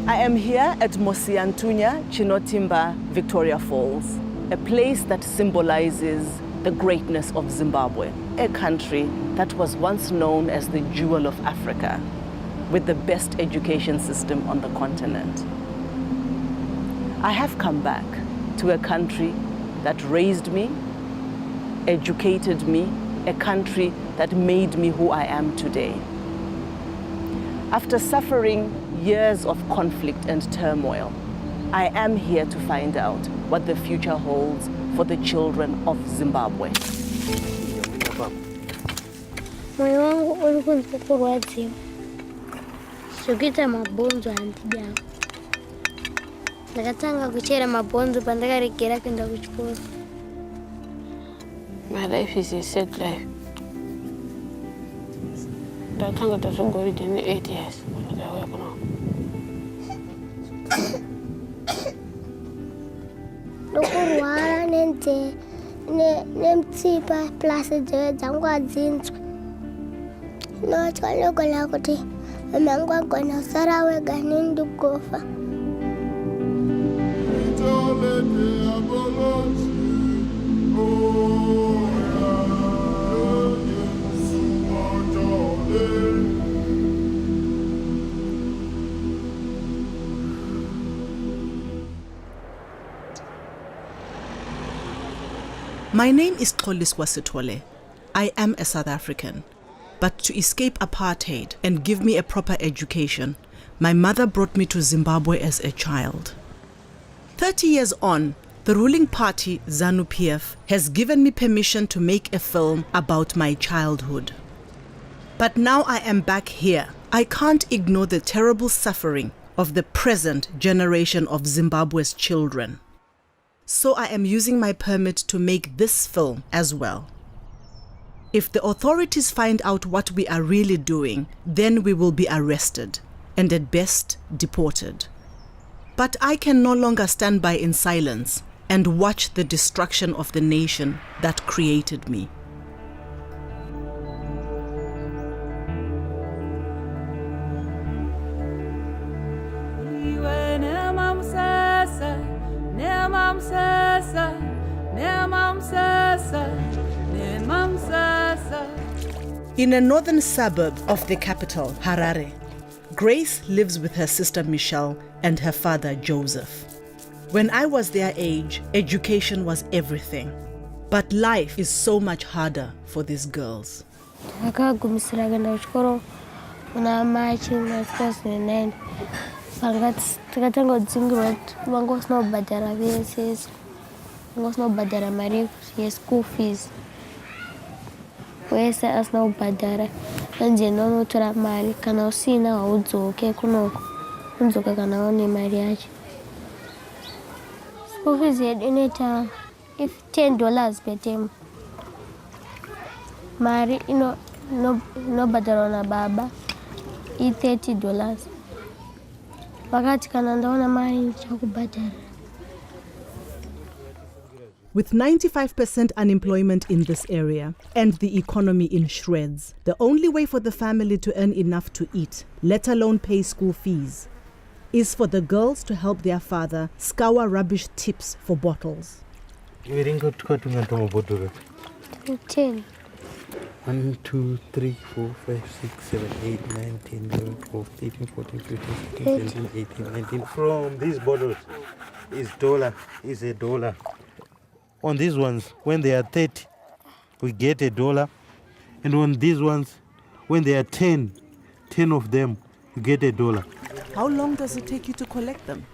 I am here at Mosiantunya Chinotimba Victoria Falls, a place that symbolizes the greatness of Zimbabwe, a country that was once known as the jewel of Africa, with the best education system on the continent. I have come back to a country that raised me, educated me, a country that made me who I am today. After suffering years of conflict and turmoil, I am here to find out what the future holds for the children of Zimbabwe. My life is a sad life. I think it doesn't go within 8 years. My name is Xoliswa Sithole. I am a South African. But to escape apartheid and give me a proper education, my mother brought me to Zimbabwe as a child. 30 years on, the ruling party, ZANU-PF, has given me permission to make a film about my childhood. But now I am back here. I can't ignore the terrible suffering of the present generation of Zimbabwe's children. So I am using my permit to make this film as well. If the authorities find out what we are really doing, then we will be arrested and at best deported. But I can no longer stand by in silence and watch the destruction of the nation that created me. In a northern suburb of the capital, Harare, Grace lives with her sister Michelle and her father Joseph. When I was their age, education was everything. But life is so much harder for these girls. School fees. Wese asina ubhadhara anje nonotora mari kana usina haudzoke kunoko unzoka kana une mari yacho. School fees yedu inoita if $10 per term. Mari inobhadharwa nababa $30. Vakati kana ndaona mari ndichakubhadhara. With 95% unemployment in this area and the economy in shreds, the only way for the family to earn enough to eat, let alone pay school fees, is for the girls to help their father scour rubbish tips for bottles. 10. 1, 2, 3, 4, 5, 6, 7, 8, 9, 10, 11, 12, 13, 14, 15, 16, 17, 18, 19. From these bottles is a dollar. On these ones, when they are 30, we get $1. And on these ones, when they are 10 of them, you get $1. How long does it take you to collect them?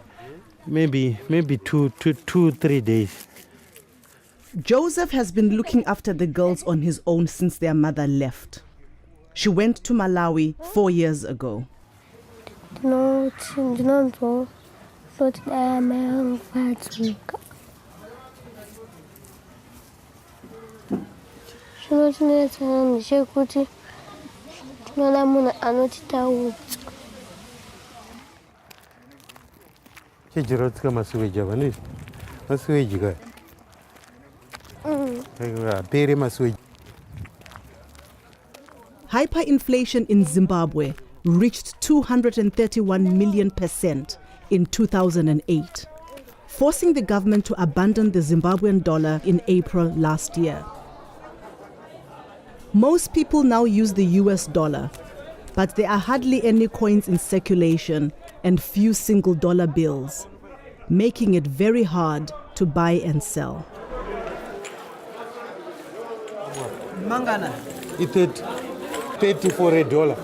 Maybe 2-3 days. Joseph has been looking after the girls on his own since their mother left. She went to Malawi 4 years ago. Hyperinflation in Zimbabwe reached 231 million% in 2008, forcing the government to abandon the Zimbabwean dollar in April last year. Most people now use the US dollar, but there are hardly any coins in circulation and few single dollar bills, making it very hard to buy and sell. Mangana. It's 30 for $1.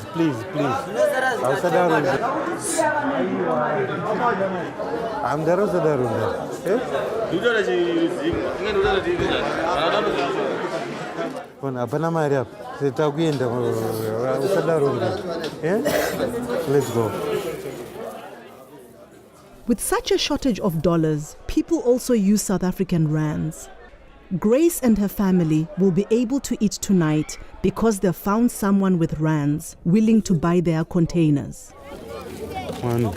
Please. I'm the Let's go. With such a shortage of dollars, people also use South African rands. Grace and her family will be able to eat tonight because they've found someone with rands willing to buy their containers. 1,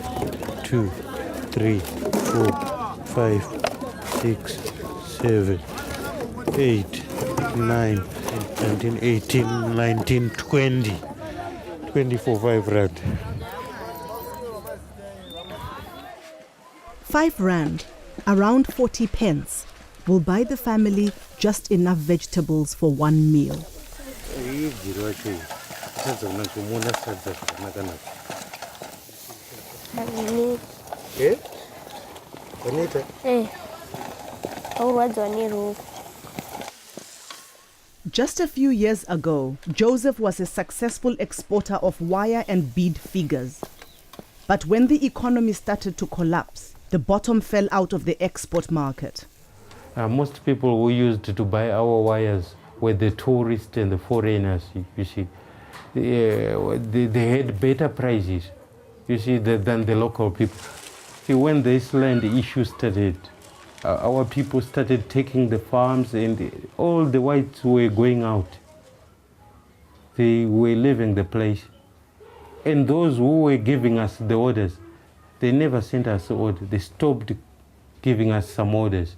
2, 3, 4, 5, 6, 7, 8, 9, 19, 18, 19, 20. 24, 5 rand. 5 rand, around 40 pence, will buy the family just enough vegetables for one meal. Just a few years ago, Joseph was a successful exporter of wire and bead figures. But when the economy started to collapse, the bottom fell out of the export market. Most people who used to buy our wires were the tourists and the foreigners, you see. They had better prices, you see, than the local people. See, when this land issue started, our people started taking the farms and all the whites were going out. They were leaving the place. And those who were giving us the orders, they never sent us orders. They stopped giving us some orders.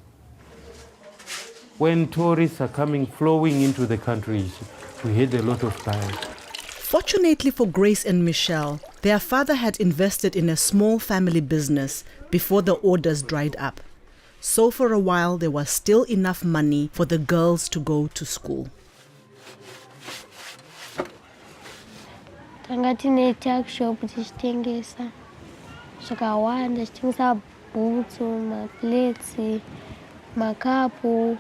When tourists are flowing into the countries, we had a lot of buyers. Fortunately for Grace and Michelle, their father had invested in a small family business before the orders dried up. So for a while, there was still enough money for the girls to go to school. Tanga tine tuck shop tichitengesa zvakawanda, tichitengesa bhutsu, mapleti, makapu,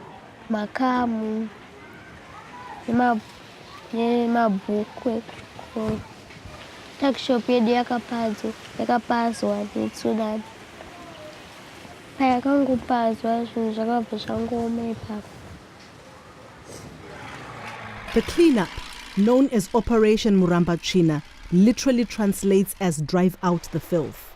makamu nemabhuku ekuchikoro. Tuck shop yedu yakapazwa netsunami. Payakangopazwa zvinhu zvakabva zvangooma ipapo. The cleanup, known as Operation Murambachina, literally translates as drive out the filth.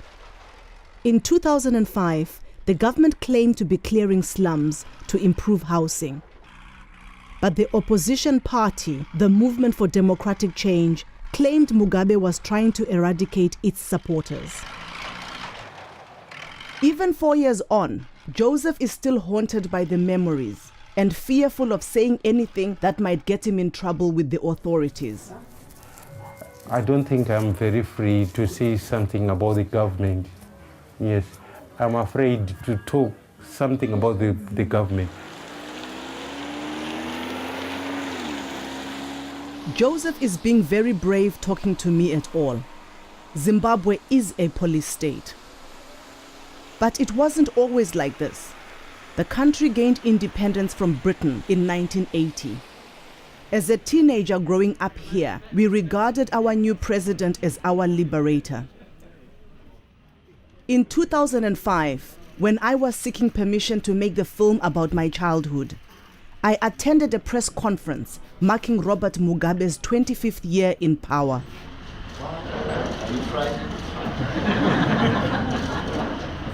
In 2005, the government claimed to be clearing slums to improve housing. But the opposition party, the Movement for Democratic Change, claimed Mugabe was trying to eradicate its supporters. Even 4 years on, Joseph is still haunted by the memories and fearful of saying anything that might get him in trouble with the authorities. I don't think I'm very free to say something about the government. Yes, I'm afraid to talk something about the government. Joseph is being very brave talking to me at all. Zimbabwe is a police state. But it wasn't always like this. The country gained independence from Britain in 1980. As a teenager growing up here, we regarded our new president as our liberator. In 2005, when I was seeking permission to make the film about my childhood, I attended a press conference marking Robert Mugabe's 25th year in power. Are you frightened?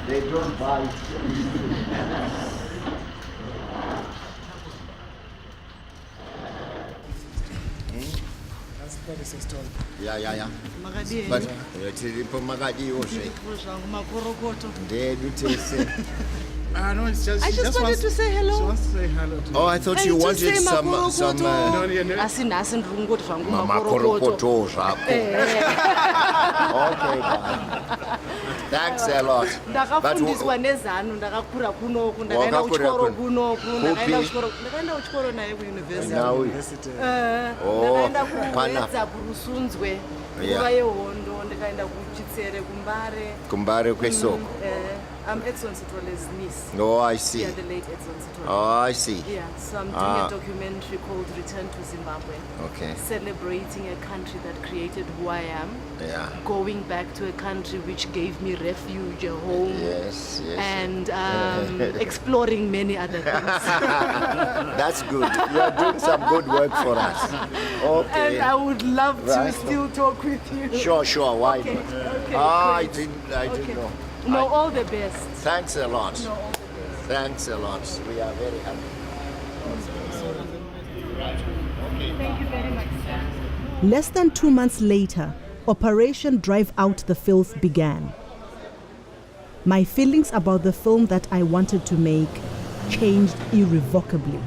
They don't buy. That is a stone. Yeah. Magadi. But tiripo Magadi oshe. Ndedu tese. No, it's just. I just wanted to say hello. She wants to say hello to Oh, I thought you wanted some. No. Asin rungu twangu Makorokoto zako. Okay, bye. Thanks a lot. Ndakafundiswa nezano ndakakura kunoku ndakaenda kuchikoro kunoku ndakaenda kuchikoro naye kuuniversity. Ndakaenda kuedza kurusunzwe nguva yehondo ndikaenda kuchitsere kumbare kwesoko. I'm Edson Sitwale's niece. Oh, I see. Yeah, the late Edson Sitwale. Oh, I see. Yeah, so I'm doing a documentary called Return to Zimbabwe. Okay. Celebrating a country that created who I am. Yeah. Going back to a country which gave me refuge, a home. Yes. And exploring many other things. That's good. You're doing some good work for us. Okay. And I would love to still talk with you. Sure. Why not? Okay, I didn't know. No, all the best. Thanks a lot. No, all the best. Thanks a lot. We are very happy. Thank you very much, sir. Less than 2 months later, Operation Drive Out the Filth began. My feelings about the film that I wanted to make changed irrevocably.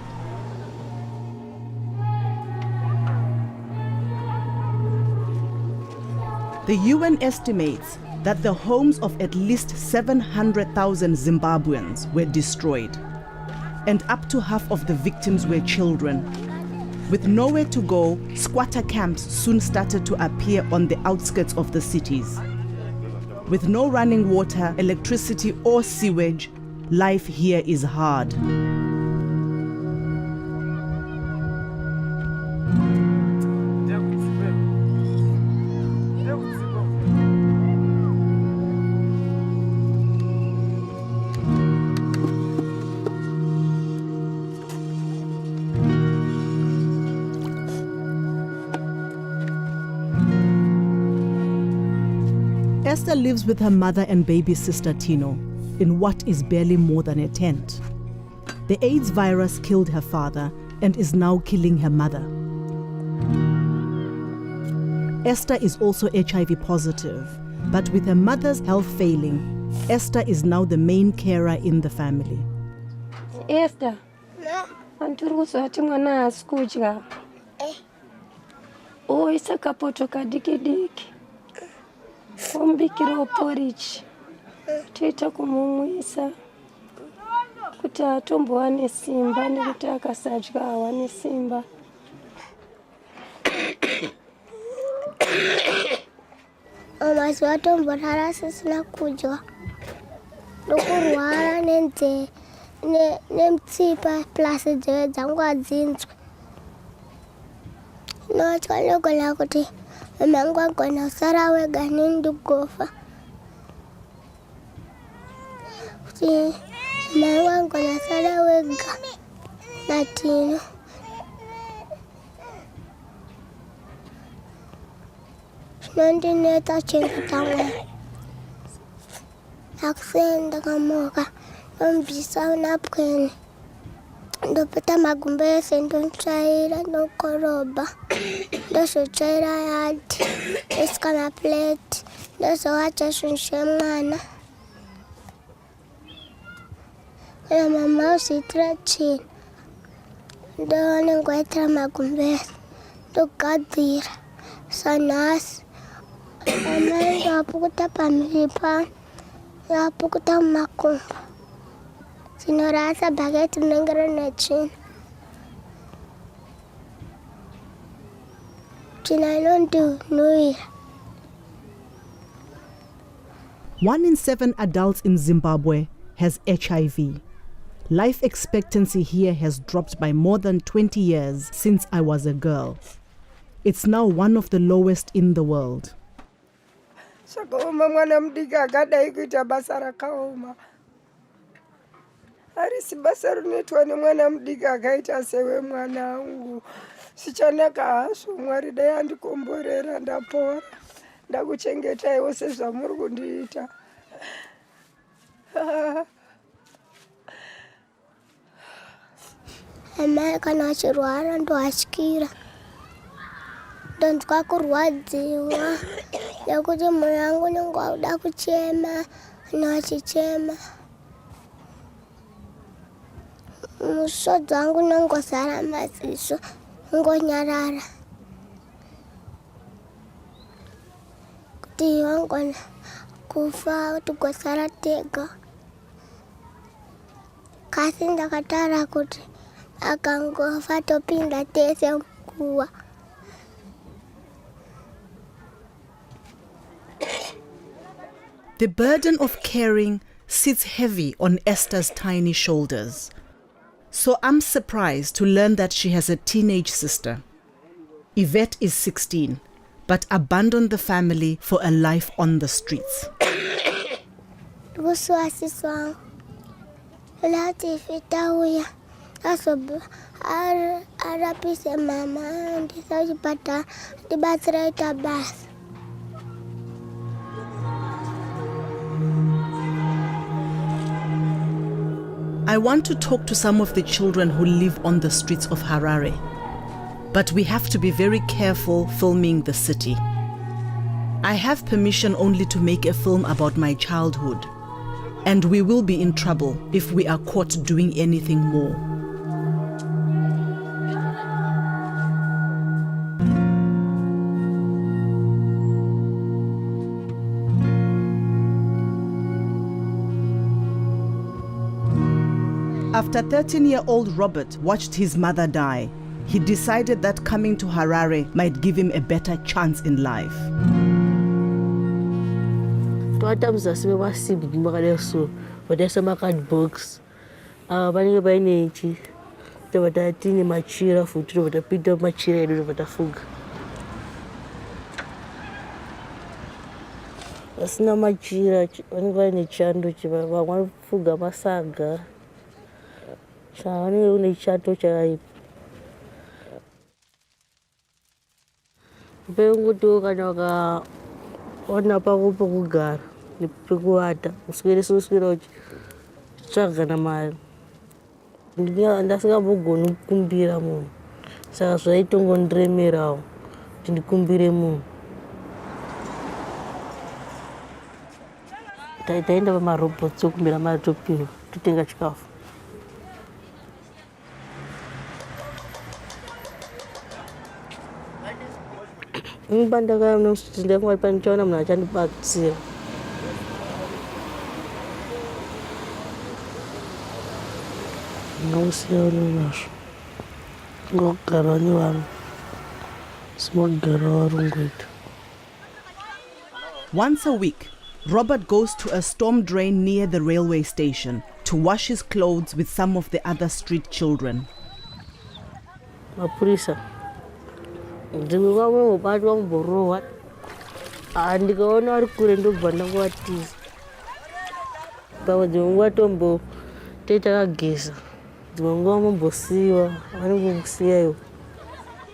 The UN estimates that the homes of at least 700,000 Zimbabweans were destroyed, and up to half of the victims were children. With nowhere to go, squatter camps soon started to appear on the outskirts of the cities. With no running water, electricity, or sewage, life here is hard. Esther lives with her mother and baby sister Tino in what is barely more than a tent. The AIDS virus killed her father and is now killing her mother. Esther is also HIV positive, but with her mother's health failing, Esther is now the main carer in the family. Esther, anturuzati mwana asikudya. Oisa kapoto kadiki-diki. Ombikira porridge. Toita kumumwisa. Kuti atombowane simba nekuti akasadya awane simba. Mazuva atomborara asisina kudya. Ndokurwara nemutsipa plus nzeve dzangu adzinzwe. Ndinotya ndogona kuti mama angu agona kusara wega neni ndikufa. Kuti mama angu agona kusara wega naTino. Nondineta chengeta mwana. Akusenda kamoka. Ndombisa unapweni. Ndopeta magumbese ndontsvaira ndokoroba. Ndozotsvaira yadi. Ndosika maplate. Ndozowacha zvinhu zvemwana. Kana mama uzviitira tsvina. Ndonengoitira magumbese. Ndogadzira. Sanhasi. Amai ndapukuta pamhiri pano. Ndapukuta mumakumbo. Dzinorasa bhaketi rinenge rine tsvina. Tsvina inondinhuhwira. 1 in 7 adults in Zimbabwe has HIV. Life expectancy here has dropped by more than 20 years since I was a girl. It's now one of the lowest in the world. Sakaoma mwana mudiki akadai kuita basa rakaoma. Harisi basa rinoitwa nemwana mudiki akaita sewe mwana wangu. Sichanaka hazvo, Mwari dai andikomborera ndapora. Ndakuchengetaiwo sezvamuri kundiita. Amai kana achirwara ndoatyira. ndonzwa kurwadziwa nekuti mwoyo wangu unenge wauda kuchema nochichema musodzi wangu unongozara maziso ngonyarara kuti wangona kufa tigosara tega kasi ndakatara kuti akangofa topinda tese mkuwa. The burden of caring sits heavy on Esther's tiny shoulders. So I'm surprised to learn that she has a teenage sister. Yvette is 16, but abandoned the family for a life on the streets. Arapise mama ndisachipata ndibatsiraita basi. I want to talk to some of the children who live on the streets of Harare, but we have to be very careful filming the city. I have permission only to make a film about my childhood, and we will be in trouble if we are caught doing anything more. After 13-year-old Robert watched his mother die, he decided that coming to Harare might give him a better chance in life. Asina machira vanenge chando vamwafuga masaga vanenge une chato chaipo penguti kana ukaona pako pekugara nepekuata uswera uchitsvaga namari. Ndasingambogoni kukumbira munhu saka zvaitongondiremerawo kuti ndikumbire munhu. Taenda pamarobhotsi okumbira mari topinda totenga chikafu. Pandakaya munositi ndakangwari panichaona munhu achandibatsira. Ndinosiyawo nazvo ngokugara nevanhu simogara varungoita. Once a week, Robert goes to a storm drain near the railway station to wash his clothes with some of the other street children. Mapurisa dzimwe vamwe mubatwa mubhorowa ndikaona vari kure ndobva ndanguvatiza pamwe dzimwe nguva tombotoitakageza dzimwe nguva mombosiyiwa vanongokusiyaiwo.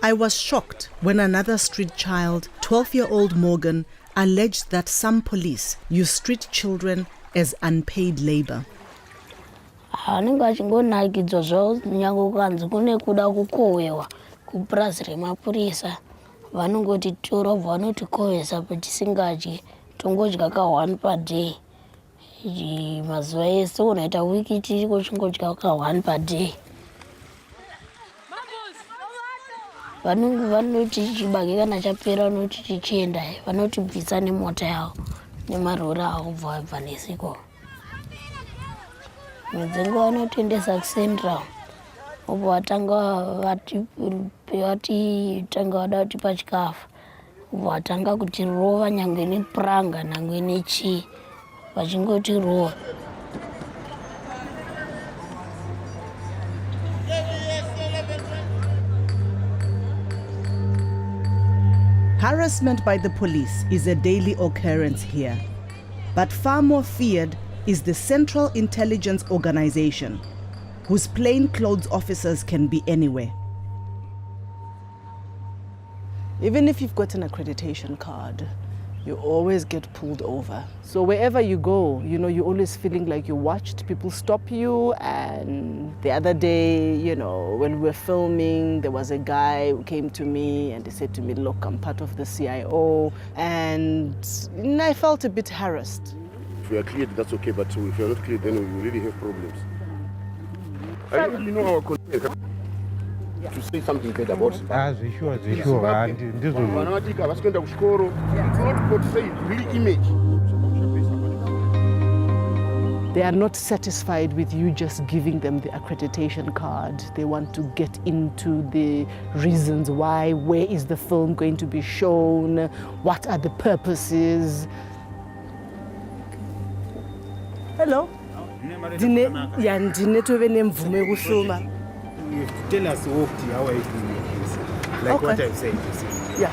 I was shocked when another street child, 12-year-old Morgan, alleged that some police use street children as unpaid labor. Anenge achingonakidzwa zvavo nyange kukanzi kune kuda kukohwewa kupurazi remapurisa vanongoti tora obva vanotikovesa patisingadyi tongodya ka 1 per day. Mazuva ese unoita wiki tichingodya ka 1 per day. Vanoti chibage kana chapera vanoti tichienda vanotibvisa nemota yavo nemarori avo kubva vabva nesiko. Medzenguva vanotoendesa kucentral obva vatanga vada kutipa chikafu obva vatanga kutirova nyangwe nepuranga nyangwe nechii vachingotirova. Harassment by the police is a daily occurrence here, but far more feared is the Central Intelligence Organization, whose plainclothes officers can be anywhere. Even if you've got an accreditation card, you always get pulled over. So wherever you go, you know, you're always feeling like you're watched. People stop you. And the other day, you know, when we were filming, there was a guy who came to me and he said to me, look, I'm part of the CIO. And I felt a bit harassed. If you are cleared, that's okay, but if you are not cleared, then we really have problems. I really know our concern. To say something bad about Zimbabwe. Sure. It's not to say really image. They are not satisfied with you just giving them the accreditation card. They want to get into the reasons why, where is the film going to be shown, what are the purposes. Hello? You have to tell us how are you doing this? Like Okay. what I've said. Yeah.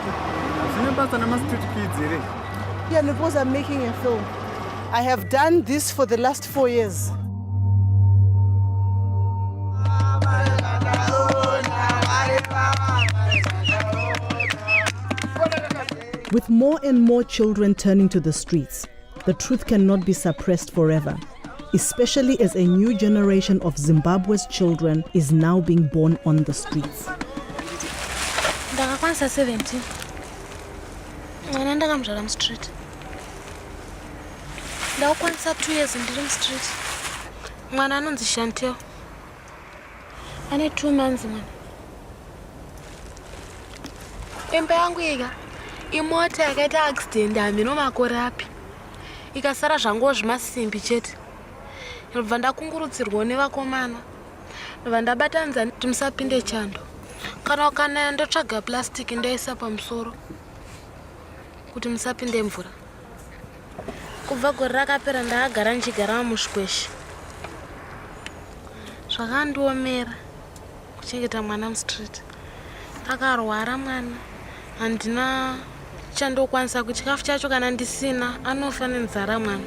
Yeah, because I'm making a film. I have done this for the last 4 years. With more and more children turning to the streets, the truth cannot be suppressed forever, especially as a new generation of Zimbabwe's children is now being born on the streets. Ndakakwanisa 17. Mwana ndakamzvara mustreet. Ndakakwanisa 2 years ndiri mustreet. Mwana anonzi Shanteo. Ane 2 months mwana. Imba yangu ika imota yakaita accident hambi nomakore api. Ikasara zvanguwo zvimasimbi chete. Ndobva ndakungurudzirwa nevakomana. Ndobva ndabatanidza kuti musapinde chando. Kana ndotsvaga plastic ndoisa pamusoro kuti musapinde mvura. Kubva gore rakapera ndakagara ndichigara mushweshi. Zvakandiomera kuchengeta mwana mustreet. Akarwara mwana. Handina chandokwanisa kuti chikafu chacho kana ndisina anofa nenzara mwana.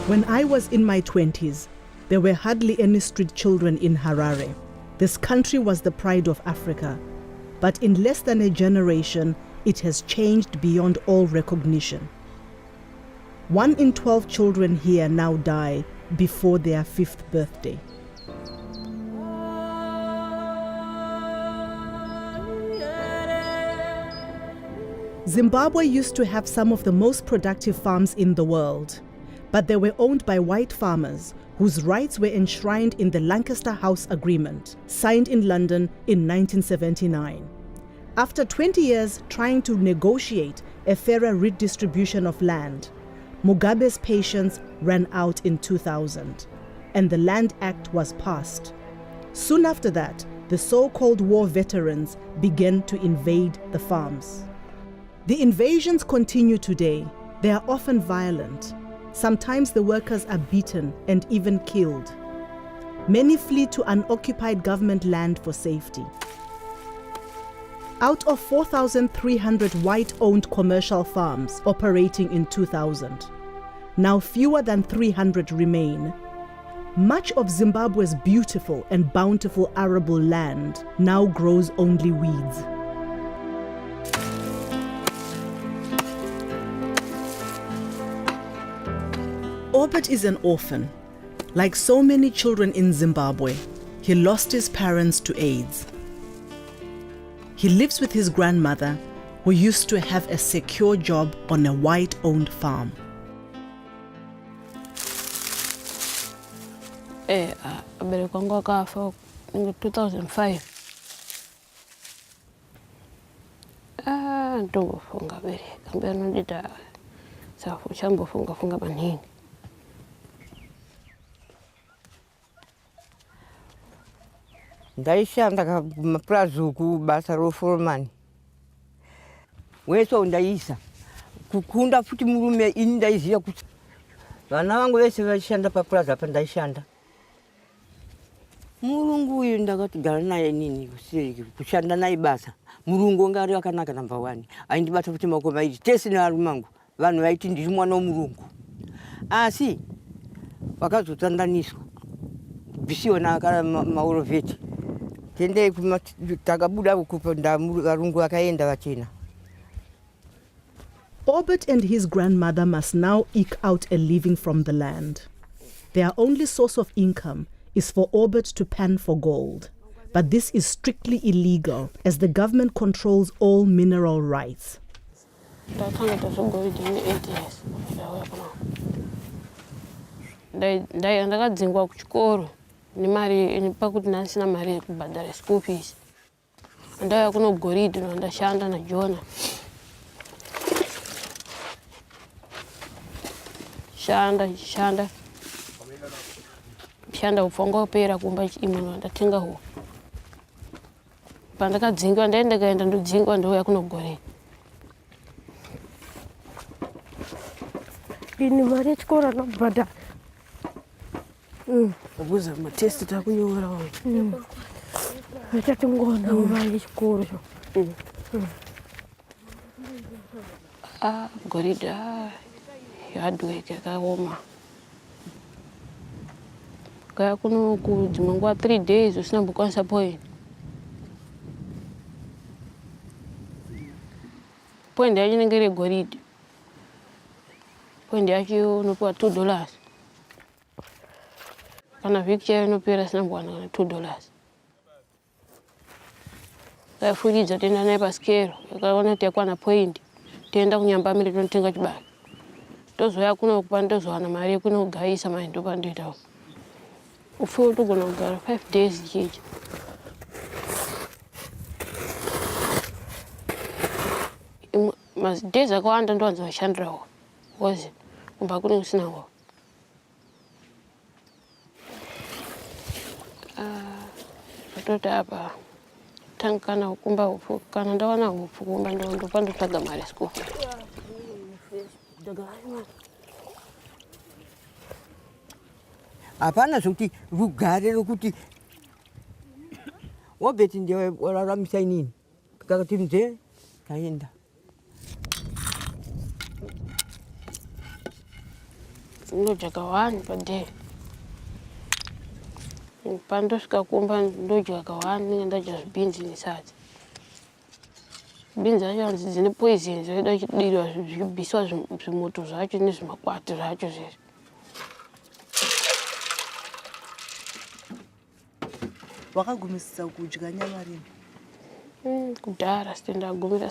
When I was in my 20s, there were hardly any street children in Harare. This country was the pride of Africa. But in less than a generation, it has changed beyond all recognition. 1 in 12 children here now die before their 5th birthday. Zimbabwe used to have some of the most productive farms in the world, but they were owned by white farmers whose rights were enshrined in the Lancaster House Agreement, signed in London in 1979. After 20 years trying to negotiate a fairer redistribution of land, Mugabe's patience ran out in 2000, and the Land Act was passed. Soon after that, the so-called war veterans began to invade the farms. The invasions continue today. They are often violent. Sometimes the workers are beaten and even killed. Many flee to unoccupied government land for safety. Out of 4,300 white-owned commercial farms operating in 2000, now fewer than 300 remain. Much of Zimbabwe's beautiful and bountiful arable land now grows only weeds. Orbit is an orphan. Like so many children in Zimbabwe, he lost his parents to AIDS. He lives with his grandmother, who used to have a secure job on a white-owned farm. Abereka wangu akafa in 2005. Ndofunga bereka mbona ndita safu chambofunga maningi. Ndaishanda kumapurazuku basa roforomani. Weso ndaisa kukunda futi murume ini ndaiziva kuti vana vangu vese vaishanda papurazi apa ndaishanda. Murungu uyu ndakatogara naye nini kushanda naye basa. Murungu ngari akanaka number 1. Aindibata futi maoko mairi tese nevarume vangu vanhu vaiti ndiri mwana womurungu. Asi vakazotsandaniswa bisiona akara maurovheti. tende takabuda kupanda varungu vakaenda vachena. Orbit and his grandmother must now eke out a living from the land. Their only source of income is for Orbit to pan for gold. But this is strictly illegal as the government controls all mineral rights. Ndakadzingwa kuchikoro nemari pakuti ndasina mari yekubhadhara school fees. Ndauya kuno goridhe ndashanda naJona. Shanda kufonga kupera kumba imwe ndatenga huo. Pandakadzingwa ndaenda ndodzingwa ndouya kuno goridhe. Ini mari yechikoro ndobhadhara. Kubuza matest takunyora wawe. Achatingona mari yechikoro. Goridhe yadweke yakaoma. Kaya kuno kudzimwe nguva 3 days usina mbokwanisa point. Point yacho inenge iri goridhe. Point yacho unopiwa $2. Kana vhiki chayo inopera sina mbwana $2. Kaifuridza toenda naye pasikero. Yakaona kuti yakwana point. Toenda kunyambamire tonotenga chibage. Tozoya kuno kupa ndozowana mari yekunogayisa mai ndopandoita. Ufo togona kugara 5 days chichi. Days akawanda ndowanza kushandirawo. Wozi kumba kune kusinawo. Toti apa tankana ukumba ufu kana ndawana ufu kumba ndopandotsvaga mari school. Hapana zvokuti rugare rokuti wabeti ndiye wararamisa inini kakati mzee kaenda ndodya 1 per day. Pandosvika kumba ndodya 1 ndadya zvibhinzi nesadza. Beans zacho dzine poison zvoda kudirwa zvibiswa zvimoto zvacho nezvimakwati zvacho zvese. Wakagumisisa kudya nyama rini? Kudhara sitenda gumira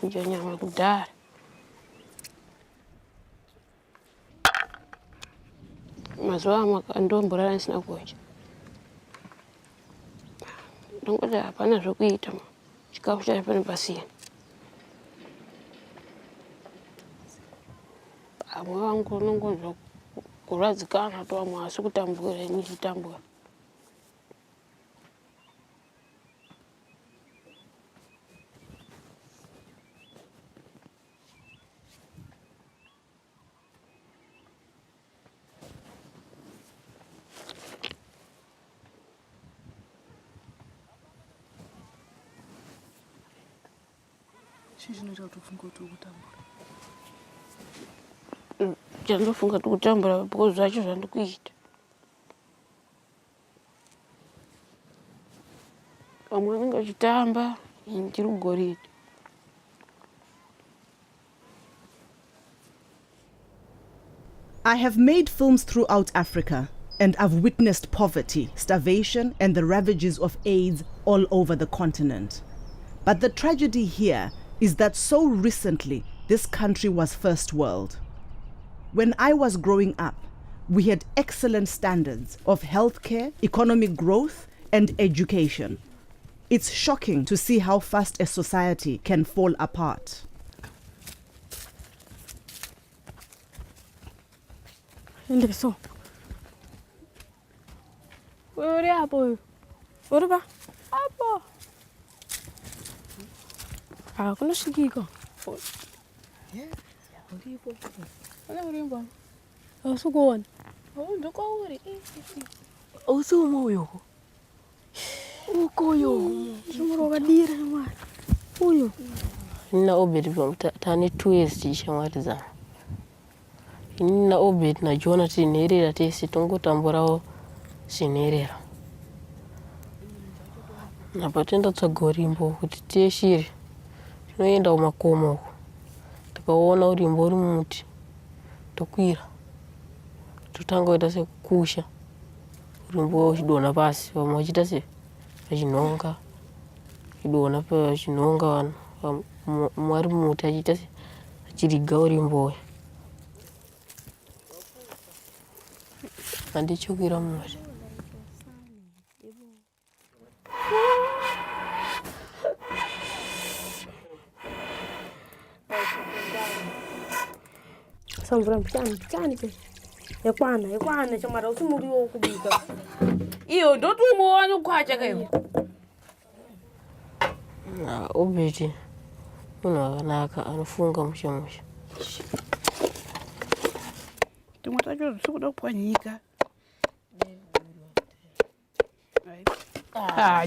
kudya nyama kudhara. Mazuva amwe ndomborara ndisina kudya. Ndongoti hapana zvokuita chikafu chari pane pasina. Amwe vangu nongonzwa kuradzikana to amwe asi kutambura nichitambura. Chizvinoita kuti ufunge kuti ukutambura? Chandofunga kuti kutambura because zvacho zvandikuita. Vamwe vanenge vachitamba ndiri kugoridhe. I have made films throughout Africa, and I've witnessed poverty, starvation, and the ravages of AIDS all over the continent. But the tragedy here is that so recently this country was first world. When I was growing up, we had excellent standards of healthcare, economic growth, and education. It's shocking to see how fast a society can fall apart. Anderson. Where are you? What about? Apa? Aku nak pergi kau. Ya, pergi pun. Mana pergi pun? Aku kawan. Oh, dah kau ni. Oh, semua yo. Oh, kau yo. Semua orang dia ramai. Oh yo. Na obedi tani 2 years tishamaliza. Na obedi na Jona tinerera tesi tongotamburawo sinerera. Napatenda tsoga urimbo kuti tiyeshire. Tinoenda kumakomo uko. Tikaona urimbo uri mumuti. Tokwira. Totanga kuita sekukusha. Urimbo uchidonha pasi. Vamwe vachiita sechinonga. Chidonha pachinonga vanhu. Mwari mumuti achiita achiriga urimbo uyu. Handichokwira mumuti. Samvura mpichani pe. Yakwana chamara usimuriwo kubika. Iyo ndotumbowana kwacha kayo. Ubiti. Munhu akanaka anofunga musha. Tumwe tacho tikuda kupwanyika.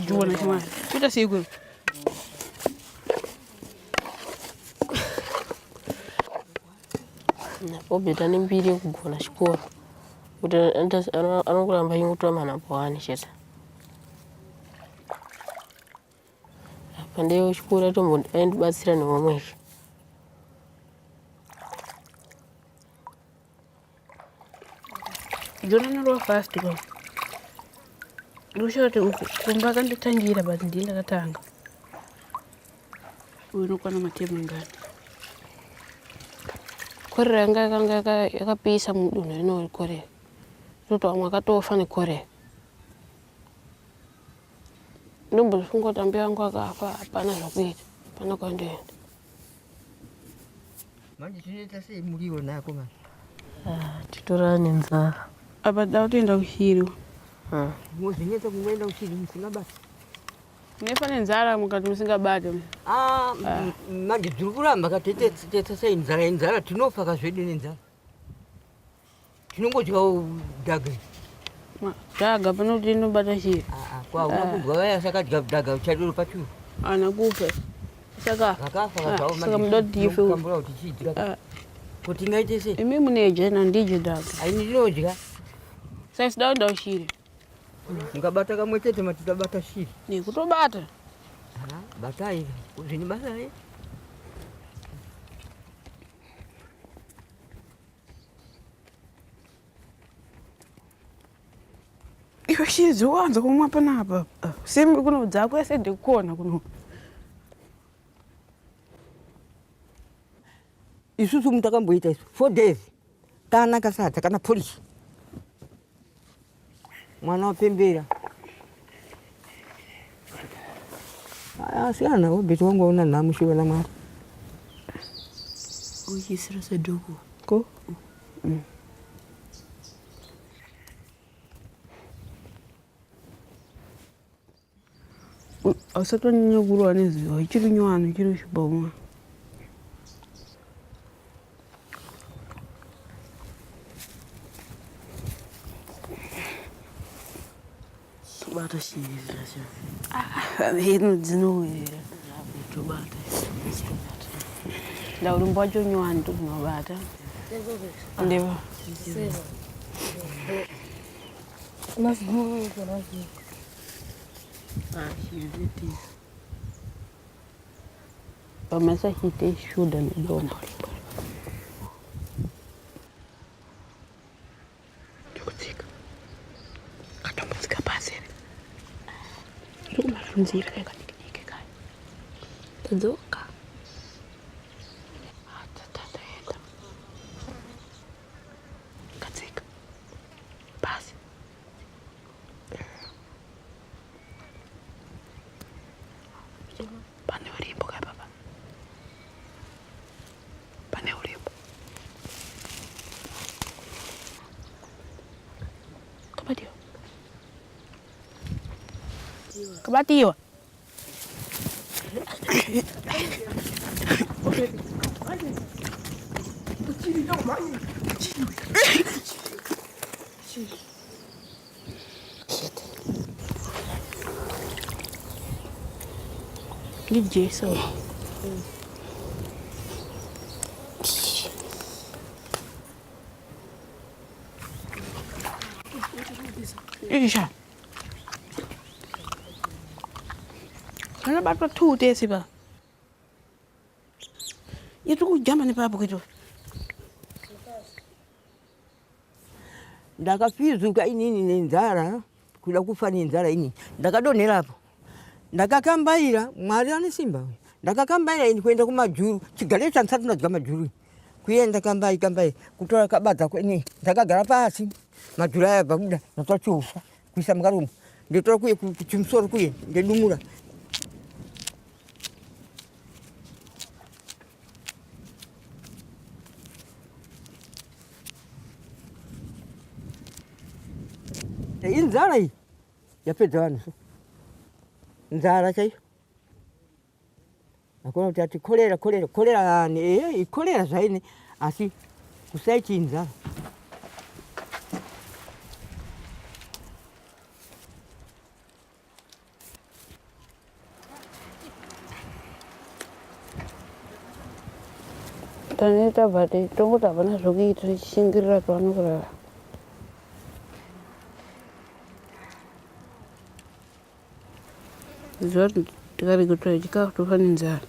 Jona chama. Kuita siku. Ubiti ane mbiri yekugona chikoro. Kuti anokuramba ingotora manhamba wani chete. Pandeyo chikoro atombobatsira nevamwezve. Jona nero fast go. Ndoshoti kumba kanditangira but ndakatanga. Uno kana matema ngani. Korera kanga yakapisa mudunhu rino korera. Toto amwe akatofa nekorera. Ndombofunga kuti ambi angu akafa hapana zvokuita. Hapana kwandoenda. Manje tinoita sei muriwo nako manje? Titora nenzara. Apa dautoenda kushiri. Muzvinetsa kungoenda kushiri musingabata. Nefa nenzara mukati musingabata. Manje tiri kuramba katetsa sei nzara tinofa kazvedu nenzara. Tinongodyawo dhaga. Dhaga panoti inobata shiri. Kwauna kudya vaya sakadya dhaga uchadoro pachuo. Ana kufa. Saka mudoti ife ukambura kuti chidya. Kuti ngaite sei? Imi muneje na ndije dhaga. Aini ndinodya. Sasa sidaenda kushiri. Mukabata kamwe chete matikabata shiri. Ni kutobata. Batai zvini basa re. Iwe shiri wanza kumwa panapa. Sembe kuno dzakwe sede kuona kuno. Isusu mutakamboita isu 4 days. Kana kasata kana polisi. Mwana wapembera. Asiana ubiti wangu una namushiwa na mwana. Uchisira seduku. Ko? Asato nyoguru anezi, chiri nywano chiri shibomwa. Tobata shiri zvirasho. Hino dzinowira. Tobata. Ndauri mbacho nywano tokunobata. Ndeva. Nasguru konazi. Shiri. Pamesa hite shuda nidona. Ndikutsika. Katombotsika pasi. Nzira yakadikike kaya. Tadzoka. Tataenda. Katsika. Pasi. Pane urimbo kaya baba. Pane urimbo. Kabatiwa. Kabatiwa. DJ so. Isha. Panabatwa 2 days ba. Yetu kujama ni papo kitu. Ndakafizuka inini nenzara kuda kufa nenzara ini ndakadonera hapo ndakakambaira mwari ane simba ndakakambaira ini kuenda kumajuru chigare chansatu ndadya majuru kuenda kambai kutora kabadza kweni ndakagara pasi majuru aya babuda natochufa kuisa mukarumu nditora kuye kuchimsoro kuye ndedumura inzara hii yapedza vanhu nzara chaiyo akona kuti ati kolera ani ikolera zvaine asi kusaiti inzara Taneta bade tongo tabana zogi trishingirira twanukura. Zot tikari kutoa chikafu tufanye nzara.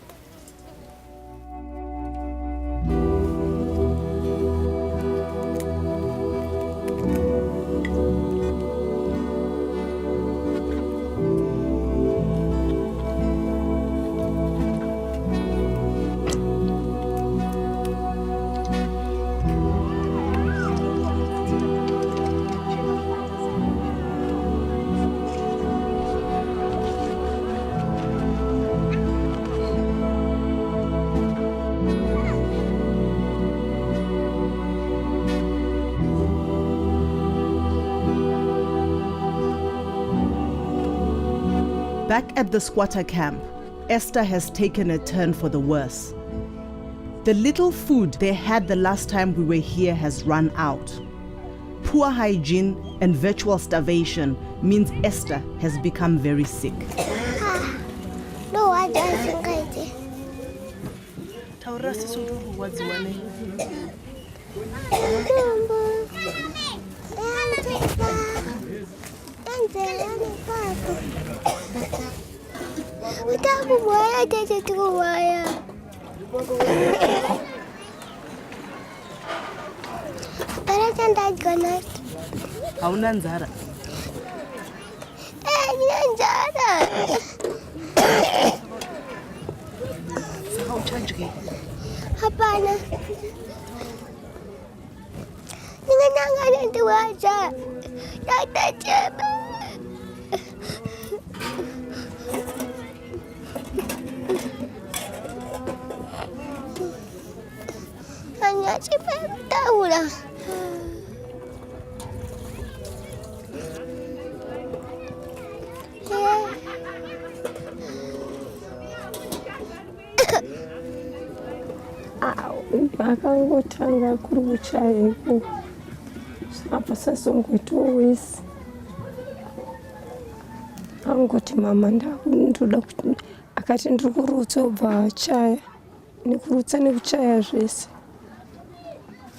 Back at the squatter camp, Esther has taken a turn for the worse. The little food they had the last time we were here has run out. Poor hygiene and virtual starvation means Esther has become very sick. No, I don't think I did. Hauna nzara. Nzara. Saka uchanjike. Hapana. Ningananga ntuwacha. Natacheba. Hanya taula. Akangotanga kuri kuchayeko apa sasongoita wese angoti mama ndoda kuti akati ndiri kurutsa obva achaya nekurutsa nekuchaya zvese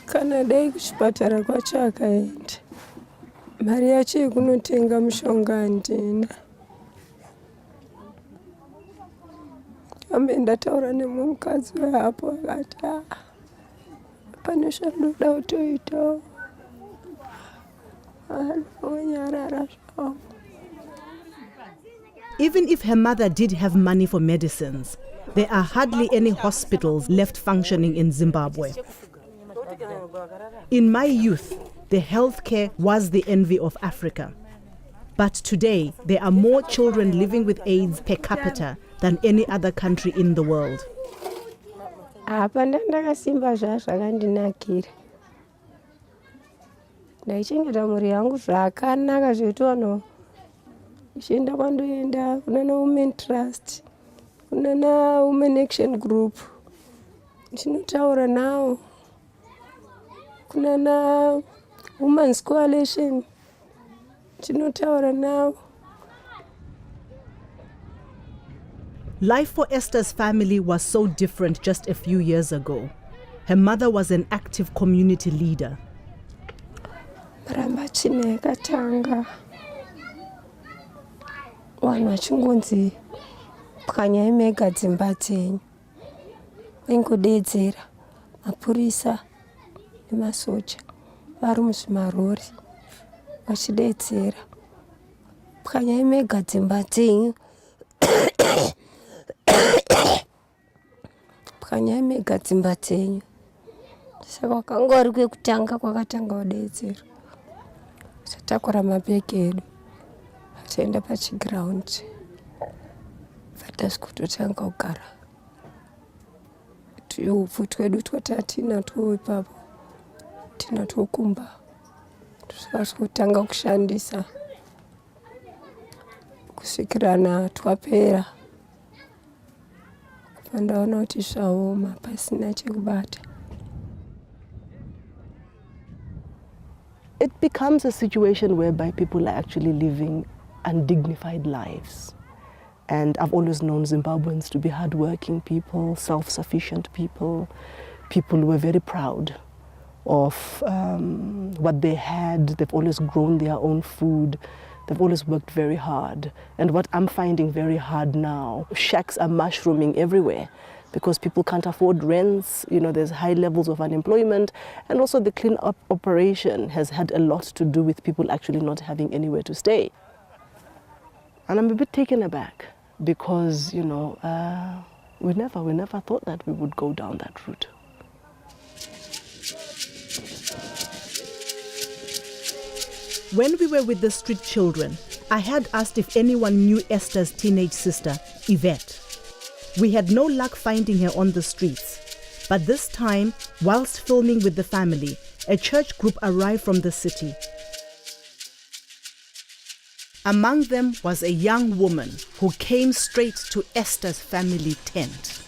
kana dai kuchipatara kwacho akaenda mari yacho yekunotenga mushonga handina ambe ndataura nemumwe mukadzi weapo akati pane zvadoda kutoita anyarara zvawo. Even if her mother did have money for medicines, there are hardly any hospitals left functioning in Zimbabwe. In my youth, the healthcare was the envy of Africa. But today, there are more children living with AIDS per capita than any other country in the world. Apa ndakasimba zvazvakandinakira. Ndaichengeta mhuri yangu zvakanaka zvekuti vanhu ichienda kwandoenda kunana women trust, kunana women action group, ndinotaura nawo, kunana women's coalition, ndinotaura nawo. Life for Esther's family was so different just a few years ago. Her mother was an active community leader. Maramba chine yakatanga vanhu vachingonzi pwanyai mega dzimba dzenyu ingodedzera mapurisa nemasoja vari muzvimarori vachidedzera. Pwanyai mega dzimba dzenyu pwanyai mega dzimba dzenyu. Saka wakangori kwekutanga kwakatanga kudedzera. Tatakura mabhegi edu taenda pachigiraundi vatasvikutotanga kugara tuupfu twedu twatatinatwo ipapo tinatwo kumba tusvikutanga kushandisa kusvikirana twapera pandaona kuti zvaoma pasina chekubata. It becomes a situation whereby people are actually living undignified lives. And I've always known Zimbabweans to be hardworking people, self-sufficient people, people who were very proud of what they had. They've always grown their own food. They've always worked very hard. And what I'm finding very hard now, shacks are mushrooming everywhere because people can't afford rents. You know, there's high levels of unemployment. And also the clean-up operation has had a lot to do with people actually not having anywhere to stay. And I'm a bit taken aback because, you know, we never thought that we would go down that route. When we were with the street children, I had asked if anyone knew Esther's teenage sister, Yvette. We had no luck finding her on the streets. But this time, whilst filming with the family, a church group arrived from the city. Among them was a young woman who came straight to Esther's family tent.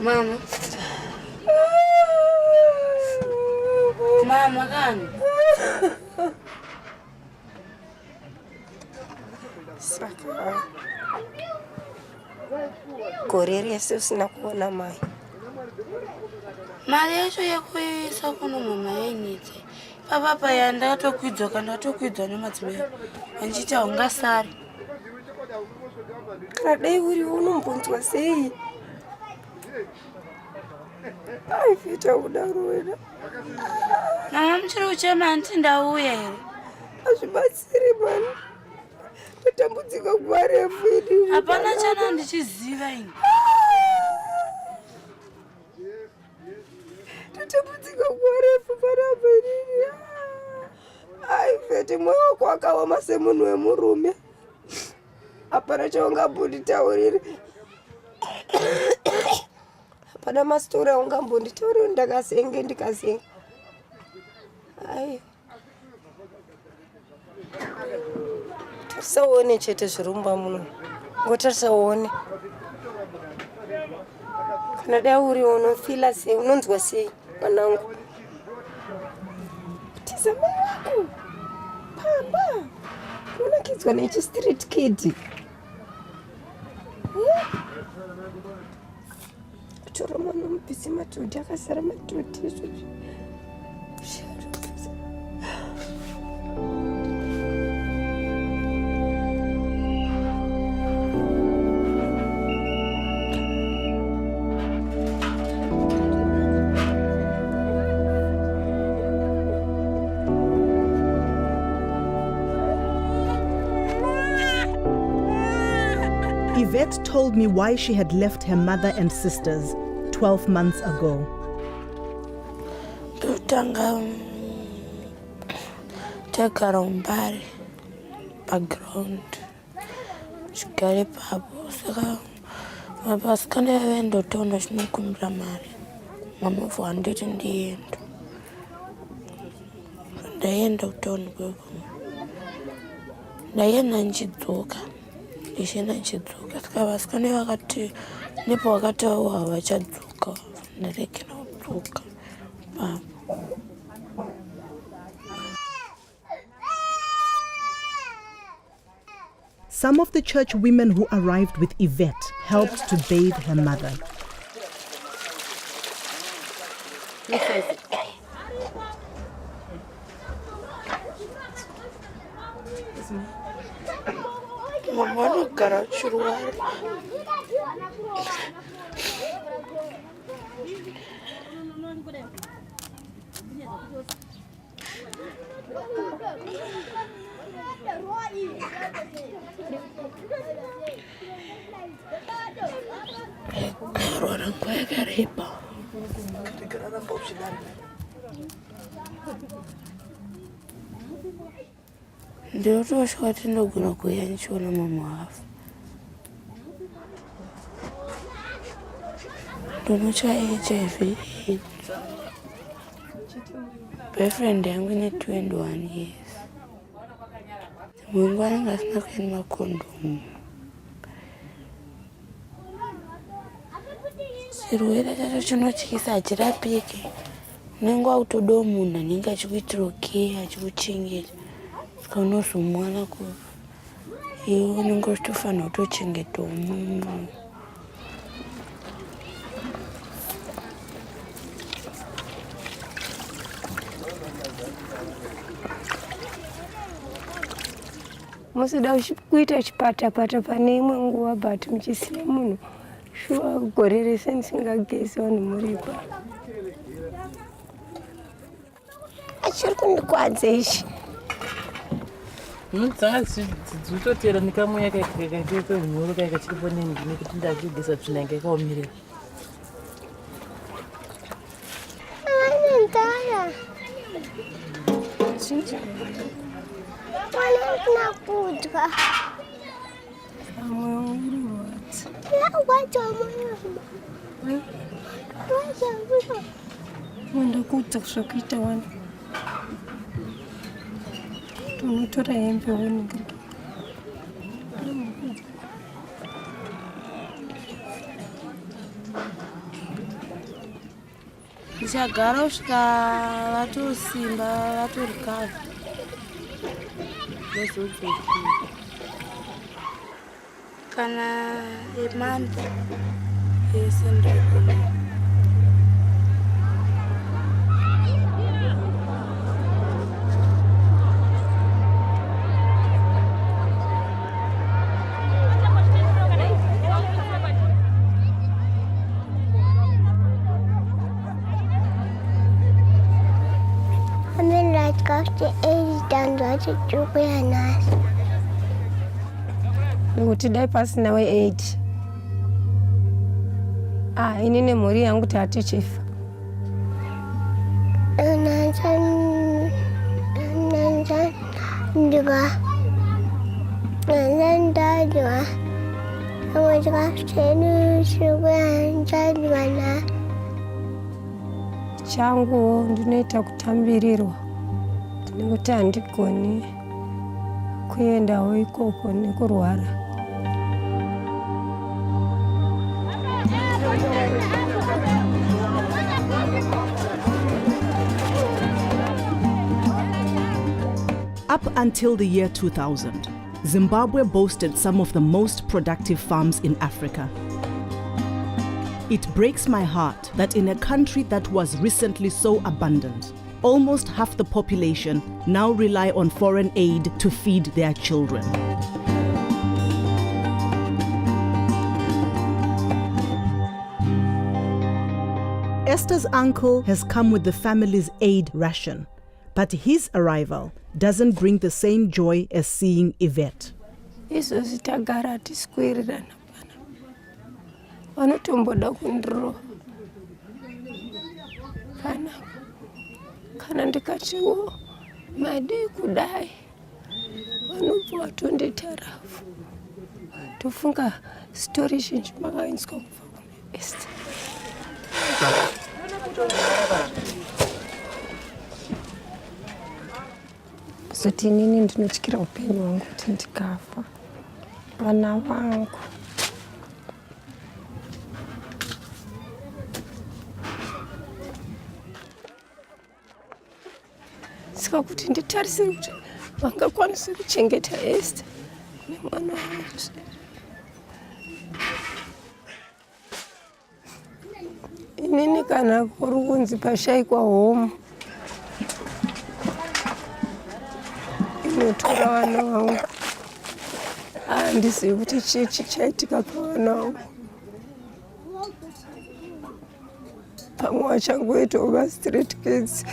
Mama. Mama kan. Saka. Korere yesu sina kuona mai. Mari yacho yakuisa kuno mama yenite. Papa paya ndatokwidza nemadzimai. Anchita ungasari. Kana dai uri unombonzwa sei? Ai fita kudaro wena. Mama muchiri kuchema anti ndauya here. Azvibatsiri mani. Tatambudzika nguva refu ini. Hapana chana ndichiziva ini. Tatambudzika nguva refu panapa inini. Ai fete mwoyo wako wakaoma semunhu wemurume. Hapana chaungambonditaurira. Hapana mastori aungambonditaurira ndikasenga. Ai. Tarisaone chete zvirumba muno. Ngotarisaone. Kana dai uri unofila sei, unonzwa sei mwanangu? Tizama wako. Papa. Unakidzwa nechi street kid. Choro mwana mupisi matoti akasara matoti izvozvo. Yvette told me why she had left her mother and sisters 12 months ago. Tutanga takara umbari background. Chigare papo saka mapasikana yavendo tono chinokumbira mari. Mamufu handiti ndiendo. Ndaenda kutono kweko. Ndaenda nchidzoka. Ishena nchidzoka. Saka vasikana vakati nepo wakati havachadzoka. Ndarekera kudzoka. Papo. Some of the church women who arrived with Yvette helped to bathe her mother. Mama anogara achirwara. Arwara nguva yakareba. Ndinotosvika tindogona kuuya ndichiona mama afa. Ndinotya HIV. Boyfriend yangu ine 21 years. Mungu anenge asina kuenda makondomu. Chirwere chacho chinotyisa hachirapiki. Unenge wakutodawo munhu anenge achikuitira care, achikuchengeta. Saka unozomwana kufa. Iwe unenge uchitofanira kutochengetawo munhu. Musida kuita chipata-pata pane imwe nguva but muchisiya munhu shuwa gore rese ndisingagezi vanhu muripo. Achiri kundikwadza ichi. Dzanga dzichitotera nekamuya kaikaite kwehunyoro kaikachiripo neni nekuti ndachigeza tsvina yanga yakaomerera. Ndaya. Mwana kudya. Moyo urwadza. Wacha moyo. Wacha moyo. Wanda kuudza kusvikuita wani. Unotora hembe woningirwa. Ndichagara kusvika vatosimba vatorikavha. Kana emonth yese ndogona. Kuti dai pasina we8. Ini nemhuri yangu tatichifa. Changu ndinoita kutambirirwa. Nekuti handigoni kuendawo ikoko nekurwara. Up until the year 2000, Zimbabwe boasted some of the most productive farms in Africa. It breaks my heart that in a country that was recently so abundant, almost half the population now rely on foreign aid to feed their children. Esther's uncle has come with the family's aid ration, but his arrival doesn't bring the same joy as seeing Yvette. Izvozvi tagara tisikwirirana pana. Vanotomboda kundirova. Pana. Kana ndikatiwo madii kudai. Vanobva vatonditarafu. Tofunga story zhinji makainzwa kubva kuna Esther. Zoti inini ndinotyira upenyu hwangu kuti ndikafa. Vana vangu. Saka kuti nditarise kuti vangakwanisa kuchengeta Esther nemwana wangu. Inini kana kuri kunzi pashayikwa home, notora vana vangu. Handizivi kuti chii chichaitika pavana vangu. Pamwe vachangoitawo va-street kids.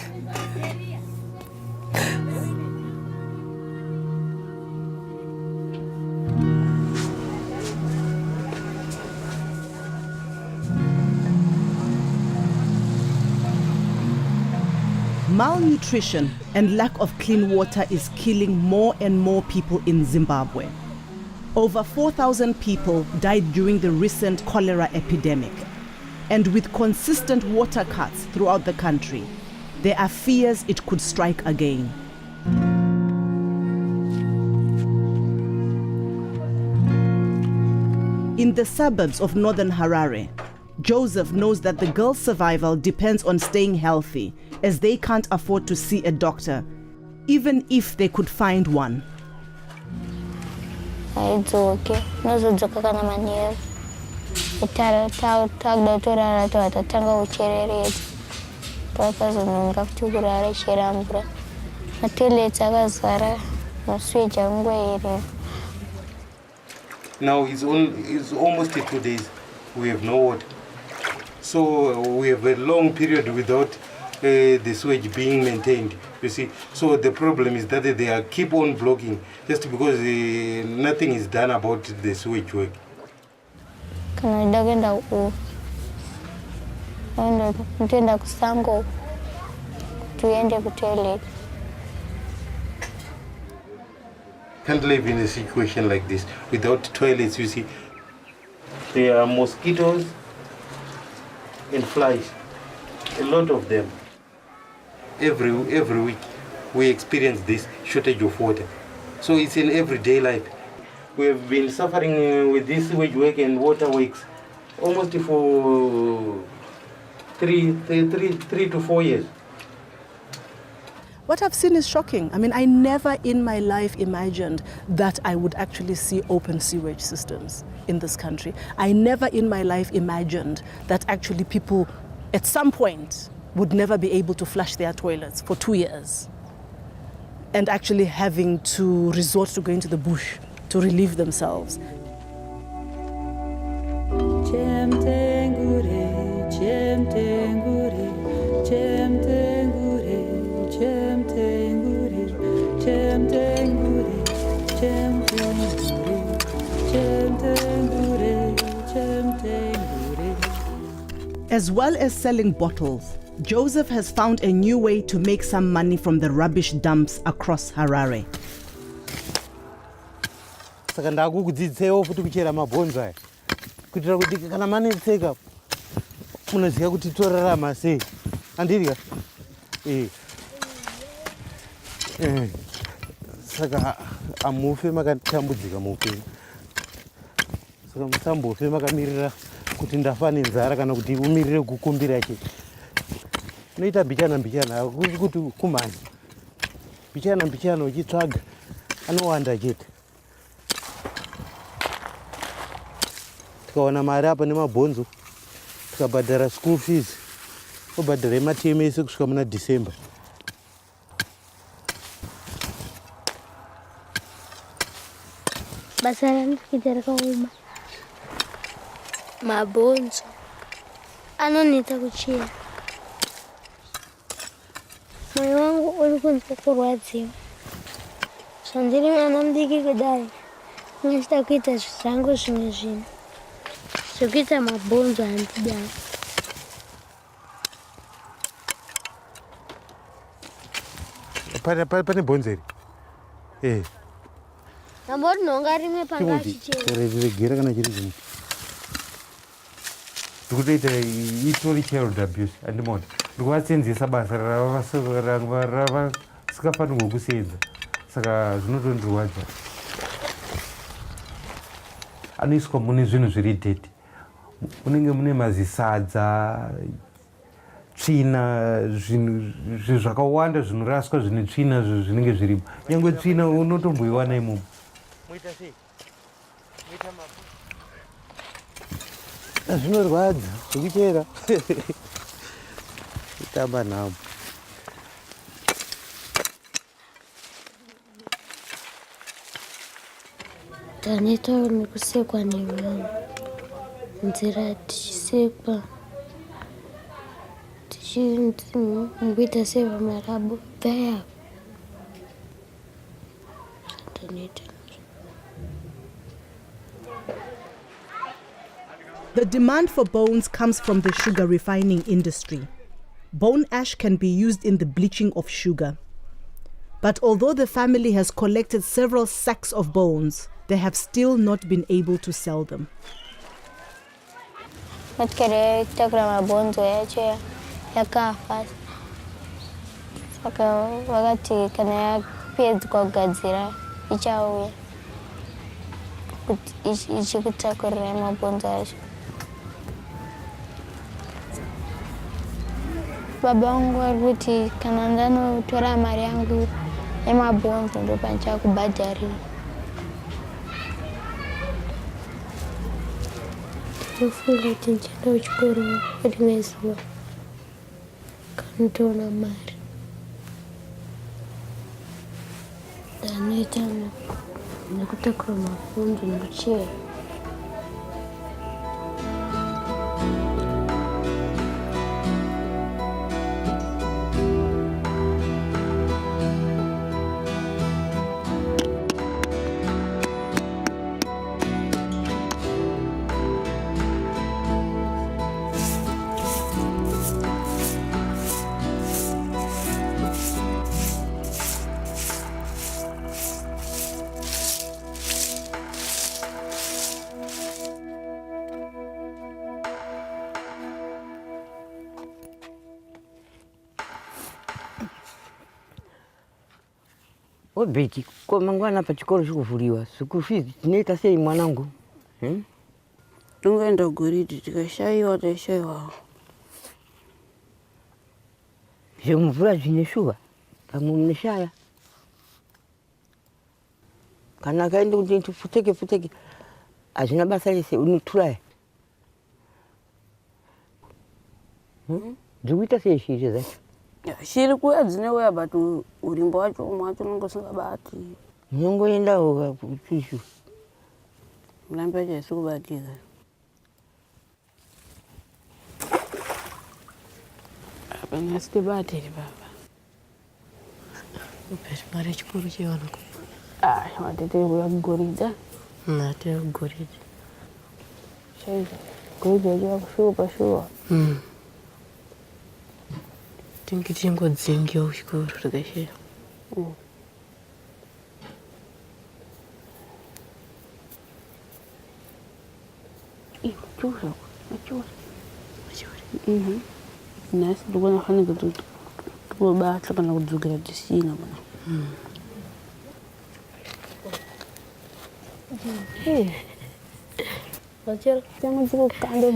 Malnutrition and lack of clean water is killing more and more people in Zimbabwe. Over 4,000 people died during the recent cholera epidemic. And with consistent water cuts throughout the country, there are fears it could strike again. In the suburbs of northern Harare, Joseph knows that the girl's survival depends on staying healthy, as they can't afford to see a doctor, even if they could find one. It's okay. No, it's okay. I'm not here. Now it's almost 2 days. We have no water. So we have a long period without the sewage being maintained, you see. So the problem is that they are keep on blocking just because nothing is done about the sewage work. Can't live in a situation like this without toilets, you see. There are mosquitoes and flies, a lot of them. Every week we experience this shortage of water. So it's in everyday life. We have been suffering with this sewage work and water works almost for 3 to 4 years. What I've seen is shocking. I mean, I never in my life imagined that I would actually see open sewage systems in this country. I never in my life imagined that actually people at some point would never be able to flush their toilets for 2 years and actually having to resort to going to the bush to relieve themselves. As well as selling bottles, Joseph has found a new way to make some money from the rubbish dumps across Harare. Saka ndakukudzidzisewo futi kuchera mabhonzo aya kuitira kuti kana manetseka munoziva kuti torarama sei. Andirika saka amufe makatambudzika muupenyu. Saka musambofe makamirira kuti ndafa nenzara kana kuti umirire kukumbira chete. Unoita mbichana hakuzi kuti kumhanya. Mbichana uchitsvaga anowanda chete. Tikawana mari apa nemabhonzo tikabhadhara school fees tobhadhara matm ese kusvika muna December. Basa randikuita rakaoma. Mabhonzo anoneta kuchera. Moyo wangu uri kunzwa kurwadziwa. Zvandiri mwana mudiki kudai ndinochida kuita zvangu zvimwe zvinhu zvekuita mabhonzo handidai. Pane bhonzo iri? Nambori nhonga rimwe panga achichera. Regera kana chiri zvimwe. Ndikutoita itori child abuse andimona. Ndikuvatsenzesa basa ravasikafanirwa kusenza. Saka zvinotondirwadza. Anoiswa mune zvinhu zviri dheti. Munenge mune mazisadza, tsvina, zvinhu zvakawanda zvinoraswa zvine tsvina zvinenge zvirimo. Nyangwe tsvina unotomboiwana imomo. Zvinorwadza zvekuchera. Kutamba nhamo. Taneta nikusekwa nevanhu nzira tichisekwa tichikuita sevamarabo bhaya taneta. The demand for bones comes from the sugar refining industry. Bone ash can be used in the bleaching of sugar. But although the family has collected several sacks of bones, they have still not been able to sell them. Matikere kutakura mabonzo yacho yakafa. Saka wakati kana yapedzwa kugadzira ichauya kuti ichikutakurira mabonzo acho. Baba wangu ari kuti kana ndanotora mari yangu yemabonzo ndo pandichakubhadharira. Ndinofunga kuti ndichaenda kuchikoro rimwe zuva kana ndoona mari. Ndanoita nekutakura mabonzo nekuchera. Beti, kwa mangwana pa chikoro chikuvuliwa. School fees tinoita sei mwanangu? Tungaenda Goridi tikashaiwa taishaiwa. Zvemvura zvineshuva pamwe muneshaya. Kana kaenda kuti futeke hazvina basa rese unoturaya. Dzikuita sei shiri zvacho? Shiri kuya dzineuya but urimbo wacho mwacho unenge usingabati. Munongoendawo kupishu. Murambi wacho haisikubatira. Apana sitibatiri baba. Upesi mari chikuru chiwana ku. Matete kuya kugoridza. Nate kugoridza. Shaiza. Goridza ya kushupa. Tingi tingodzingiwa kuchikoro tikashaya. Nasi ndikuona fana kuti tobata kana kudzokera tisina bwana. Vachera tangu dziko kando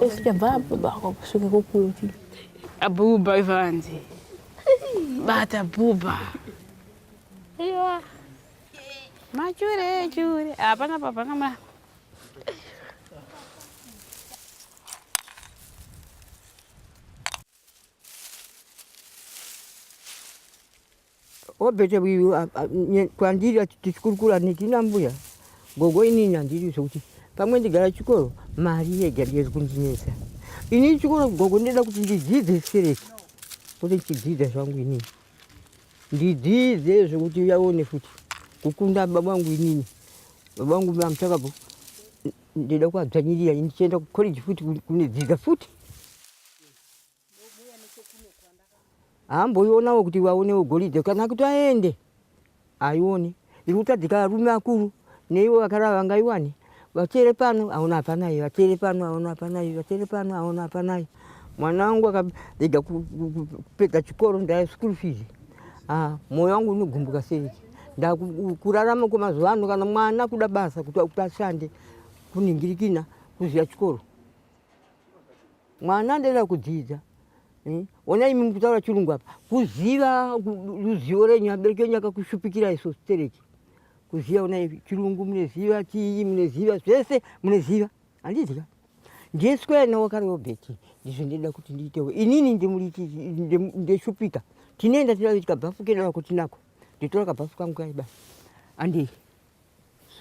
esichabva baba kusvika kokuti. Abuba Ivanzi. Bata buba. Iya. Machure. Apana papa kama. Obete kwandiri tichikurukura netina mbuya. Gogo inini handiri zvokuti pamwe ndigara chikoro mari yega ndiyezi kundinesa. Ini chikoro gogo ndinoda kuti ndidzidze sereki. Kuti ndichidzidza zvangu inini. Ndidzidze zvokuti uyaone futi. Kukunda baba wangu inini. Baba wangu mamutakapo. Ndinoda kuadzvanyirira ndichienda kucollege futi kunedzidza futi. Amboionawo kuti waonewo goridhe kana kuti aende. Aione. Irikutadzika arume akuru. Neivo vakara vangaiwane. Vachere pano aona hapanayi, vachere pano aona hapanayi, vachere pano aona hapanayi. Mwana wangu akapedza kupedza chikoro ndaya school fees. Moyo wangu unogumbuka sei. Ndakurarama kwemazuva ano kana mwana kuda basa kuti ashande kuningirikina kuziya chikoro. Mwana ndoda kudzidza. Ona imi mukutaura chirungu apa. Kuziva ruzivo renyu abereki enyu akakushupikira iso stereki. Kuziva ona chirungu muneziva, chii muneziva, zvese muneziva. Handidya. Ndiyeswera nawo kare Robert. Ndizvo ndinoda kuti ndiitewo. Inini ndeshupika. Tinoenda tikabhafu kenda kuti nako. Nditora kabhafu kangu kai basi. Andi.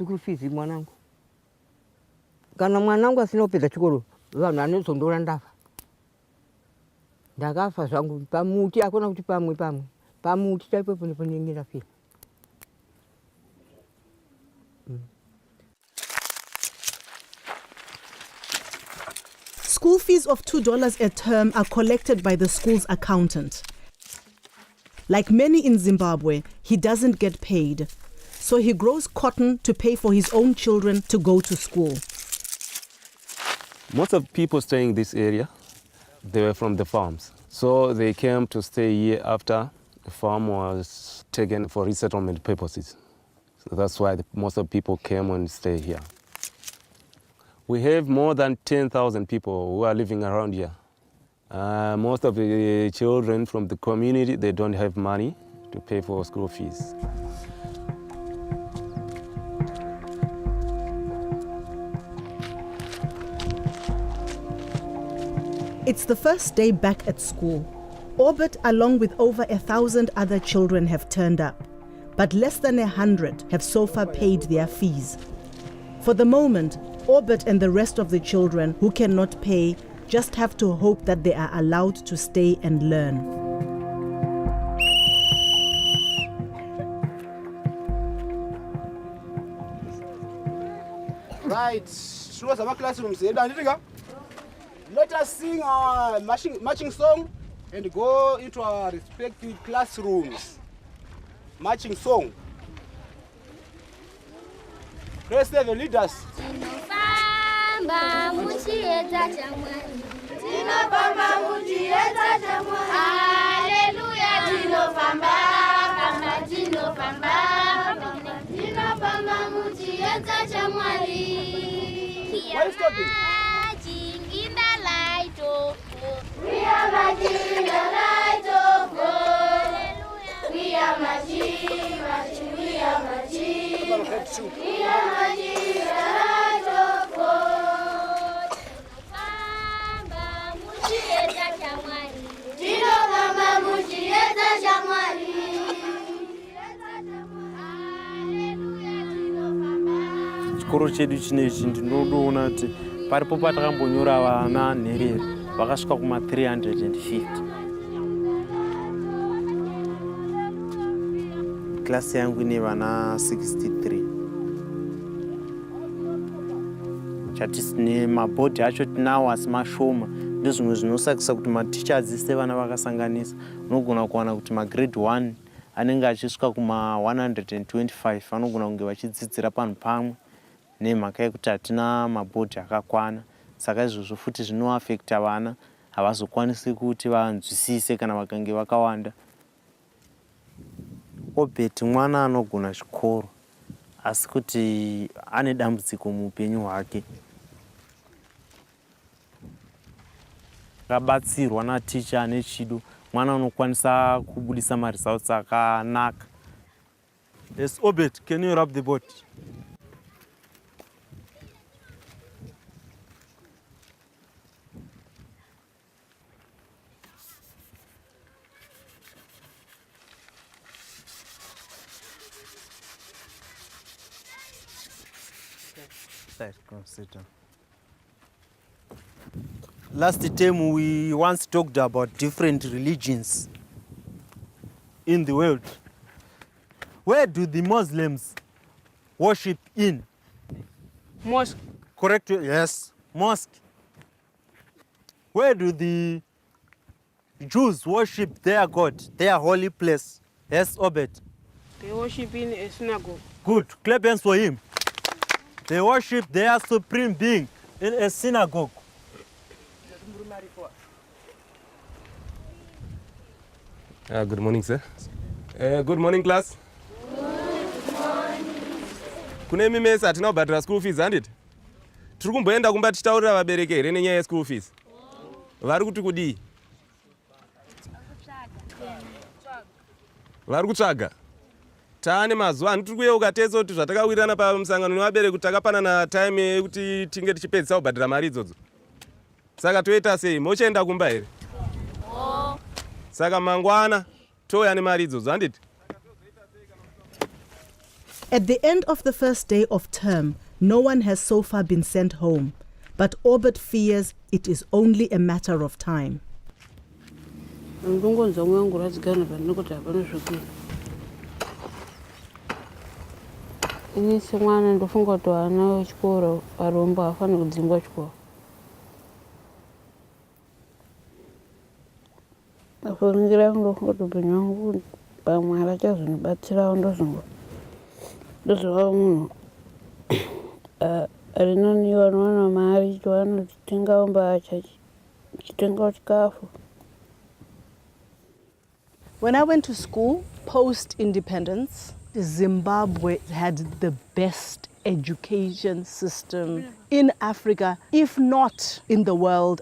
school fees mwanangu. Kana mwanangu asina kupedza chikoro, vanhu anozondora ndafa. Ndakafa zvangu pamuti akona kuti pamwe. Pamuti chaipo ponengera fira. School fees of $2 a term are collected by the school's accountant. Like many in Zimbabwe, he doesn't get paid, so he grows cotton to pay for his own children to go to school. Most of the people staying in this area, they were from the farms. So they came to stay here after the farm was taken for resettlement purposes. So that's why most of the people came and stay here. We have more than 10,000 people who are living around here. Most of the children from the community, they don't have money to pay for school fees. It's the first day back at school. Orbit, along with over 1,000 other children, have turned up, but less than 100 have so far paid their fees. For the moment, Orbit and the rest of the children who cannot pay just have to hope that they are allowed to stay and learn. Right, shows our classrooms. Let us sing our marching song and go into our respective classrooms. Marching song. Praise the leaders. Why is stopping? We are marching in the light of God. We are marching, marching, we are marching. We are marching in the light of God. Chikoro chedu chinechi ndinoona kuti paripo patakambonyora vana nherera vakasvika kuma 350. Klasi yangu ine vana 63. Chatisine mabhodhi acho tinawo asi mashoma. Ndozvimwe zvinosakisa kuti matichers ese vana vakasanganisa. Unogona kuwana kuti magrade 1 anenge achisvika kuma 125 vanogona kunge vachidzidzira panhu pamwe. Nemhaka yekuti hatina mabhodhi akakwana. Saka izvozvo futi zvinoaffecta vana, havazokwanisi kuti vanzwisise kana vakange vakawanda. Obeti mwana anogona chikoro, asi kuti ane dambudziko muupenyu hwake. Akabatsirwa naticha ane chido, mwana unokwanisa kubudisa maresults akanaka. Yes, Obet, can you rub the boat? Consider. Last time we once talked about different religions in the world. Where do the Muslims worship in? Mosque. Correct? Yes, mosque. Where do the Jews worship their God, their holy place? Yes, Obed. They worship in a synagogue. Good. Clap hands for him. They worship their supreme being in a synagogue. Good morning, sir. Good morning, class. Good morning. Kune mimesi hatina kubhadhira school fees, handiti? Tiri kumboenda kumba tichitaurira vabereki here nenyaya ye-school fees. Vari kuti kudii? Vari kutsvaga. Taane mazuva ano tiri kuyeuka tese kuti zvatakawirirana pamusangano nevabereki kuti takapanana time yekuti tinge tichipedzisa kubhadhira mari idzodzo. Saka toita sei? Mochaenda kumba here? Saka mangwana touya nemari idzodzo, handiti? At the end of the first day of term, no one has so far been sent home, but Orbit fears it is only a matter of time. Inisi mwana ndofunga kuti vana vechikoro varombo havafaniri kudzingwa chikoro. Pakuringira ndofunga kuti upenyu hwangu pamwe harachazondibatsirawo ndozova munhu rinoniwa nowana mari chiwanotengawo mbacha chitengawo chikafu. When I went to school, post-independence, Zimbabwe had the best education system in Africa, if not in the world.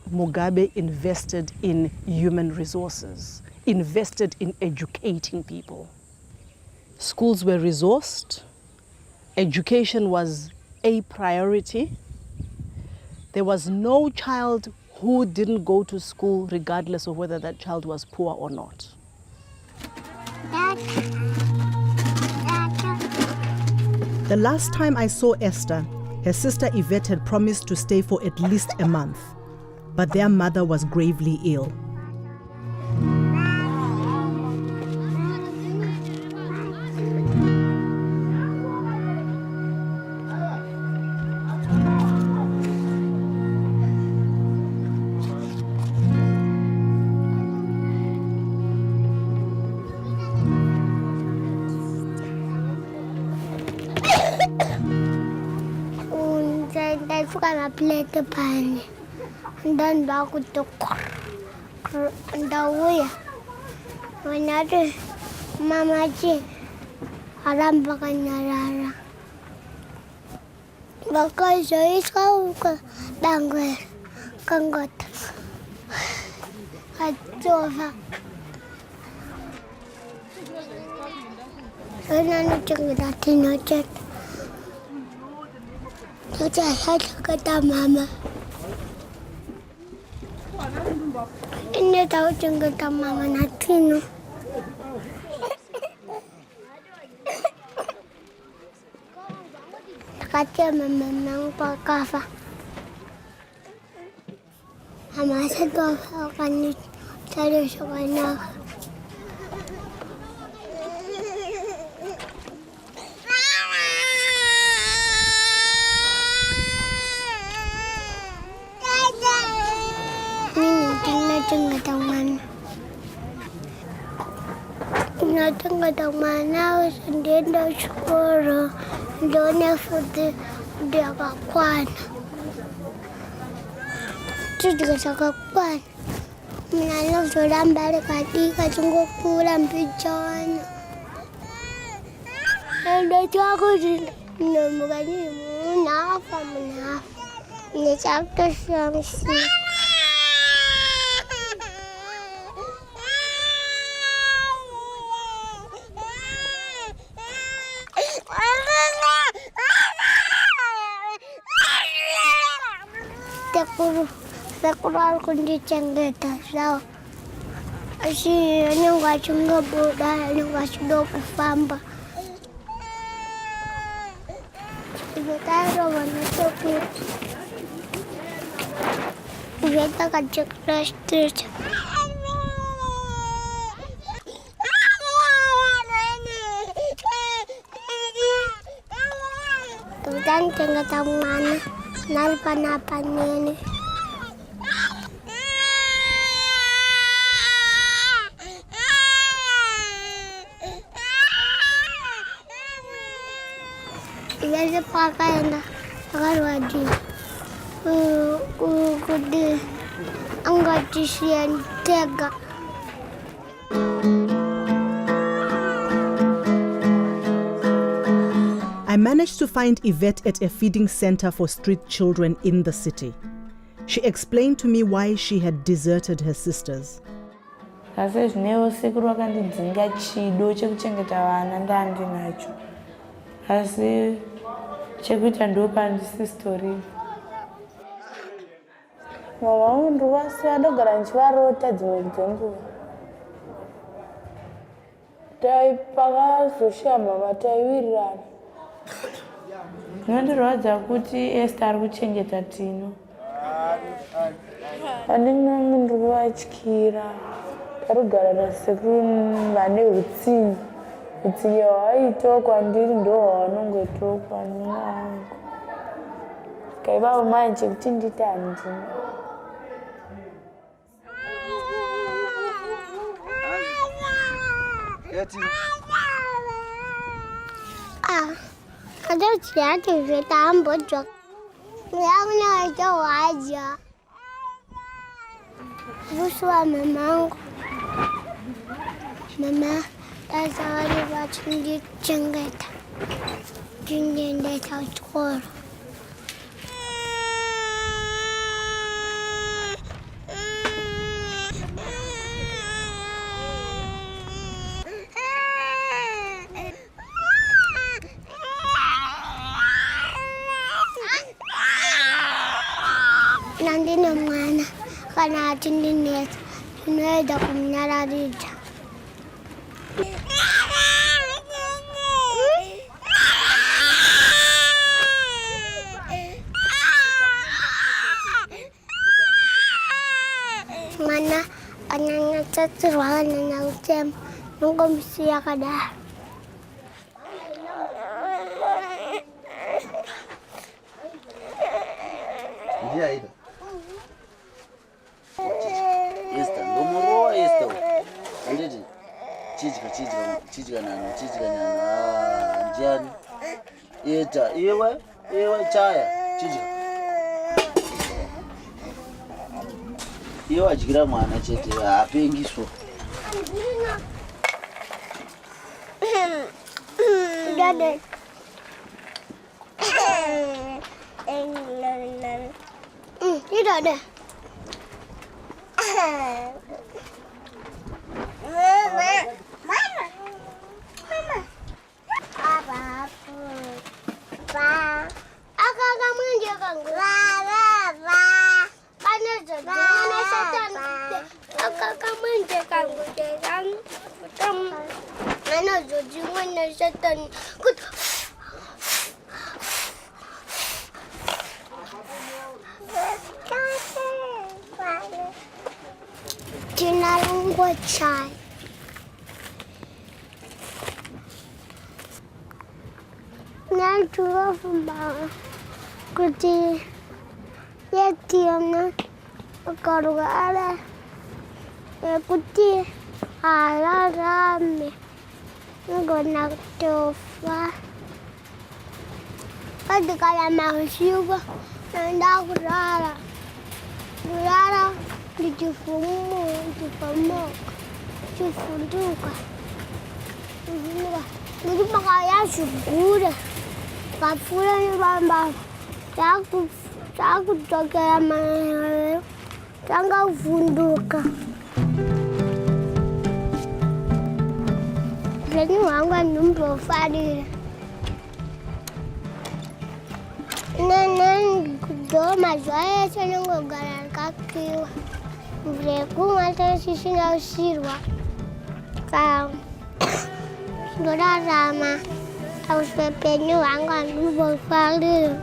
Mugabe invested in human resources, invested in educating people. Schools were resourced. Education was a priority. There was no child who didn't go to school regardless of whether that child was poor or not. The last time I saw Esther, her sister Yvette had promised to stay for at least a month, but their mother was gravely ill. Plate pani dan baku tukur ndawuya wanade mamaji alam bakanyarara bakal jois kau ke dangwer kanggot ajofa nanu cengda tinocet saya kata mama. Ini tahu kata mama nanti no. Kata mama nang pakafa. Mama saya akan cari sekolah. Nggak mana sendiri dah syukur doanya food dia kakuan tu juga sakakuan menanam sudah balik hati kacung pulang pijan ada aku di nomornya menaf ini chapter yang sih. Sekolah kunci cenggeta sao asi yang gacung boda yang gacung do kufamba kita rawan itu kita kacuk street tudan cenggeta mana nalpan ini. Iya pakai na pakai wajib. Kude angkat cisian tega. I managed to find Yvette at a feeding center for street children in the city. She explained to me why she had deserted her sisters. chekuita ndopandisi story. Mama wangu wasi adogara nchivarota dzimwe dzenguva. Pakazoshamba mataiwirirana. Nondirwadza kuti Esther ari kuchengeta Tino. Handina munhu watyira. Tarigara nasekuru vane utsinye. Utsinye hwaitwa kwandiri ndo hwanongotokwa nangu. Kaivavo manje kuti nditani ndina. Ada cerita cerita ambojok. Yang itu aja. Buswa memang. Mama, asal watching di jenggot. Jenggot tahu skor. Nanti namanya karena jenis ini ada punya rida. Mana anaknya terus nanya ucap nunggu mesti ya kada. Dia itu. Esther, ngomoro Esther. Andidi. Chichika nana. Njani. Eta, iwe chaya. Chichika. Iwe ajikira mwana chete apengiso. Dade. Ini ada. Mama. Apa? Akak kamu jaga gua. Panas setan. Akak kamu jaga gua. Mana jadi setan. Jinalang buat chai. Nang juga fumba. Kuti ya tiana karugara. Ya kuti ala rame. Ngonak tofa. Kada kala mahushuba. Nanda kurara. Kurara. Difunduka. Jadi makanya syukur. Kapura ni bamba. Aku jaga mana. Tangga funduka. Jadi orang numpuk fadi. Nenek doma saya senang gogaran kaki. Mereka mata sisi nggak sirwa. Kalau sudah sama, harus pepenya angkat dulu balik.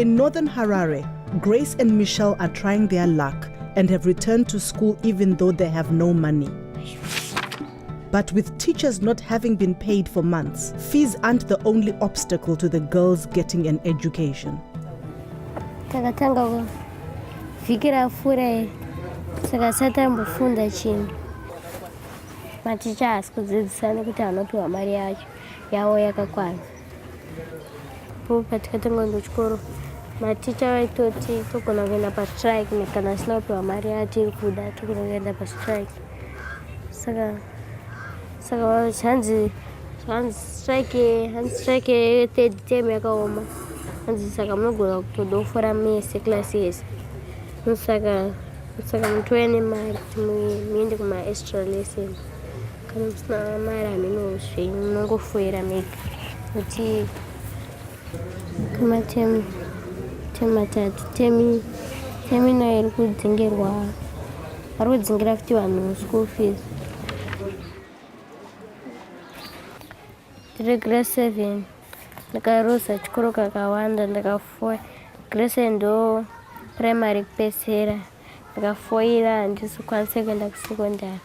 In northern Harare, Grace and Michelle are trying their luck and have returned to school even though they have no money. But with teachers not having been paid for months, fees aren't the only obstacle to the girls getting an education. Takatanga fikira fure sakasata mbufunda chini. Maticha asikudzidzisana kuti anopiwa mari yacho yawo yakakwana. Patikatanga ndo chikoro maticha vaitoti togona kuenda pastrike kana asina kupiwa mari yatiri kuda togona kuenda pastrike. Saka hanzi strike third term yakaoma. Hanzi saka munogona kutodofora mese klasi yese. Saka mutoene mari kuti muende kuma extra lesson kana musina mari hameno zvenyu munongofoira mega kuti kumatemu tematatu temino iri kudzingira kuti vanhu school fees tiri grade 7 ndakarosa chikoro kakawanda ndakafoira grade 7 ndo primary kupesera ndakafoira handisi kwanise kuenda kusekondari.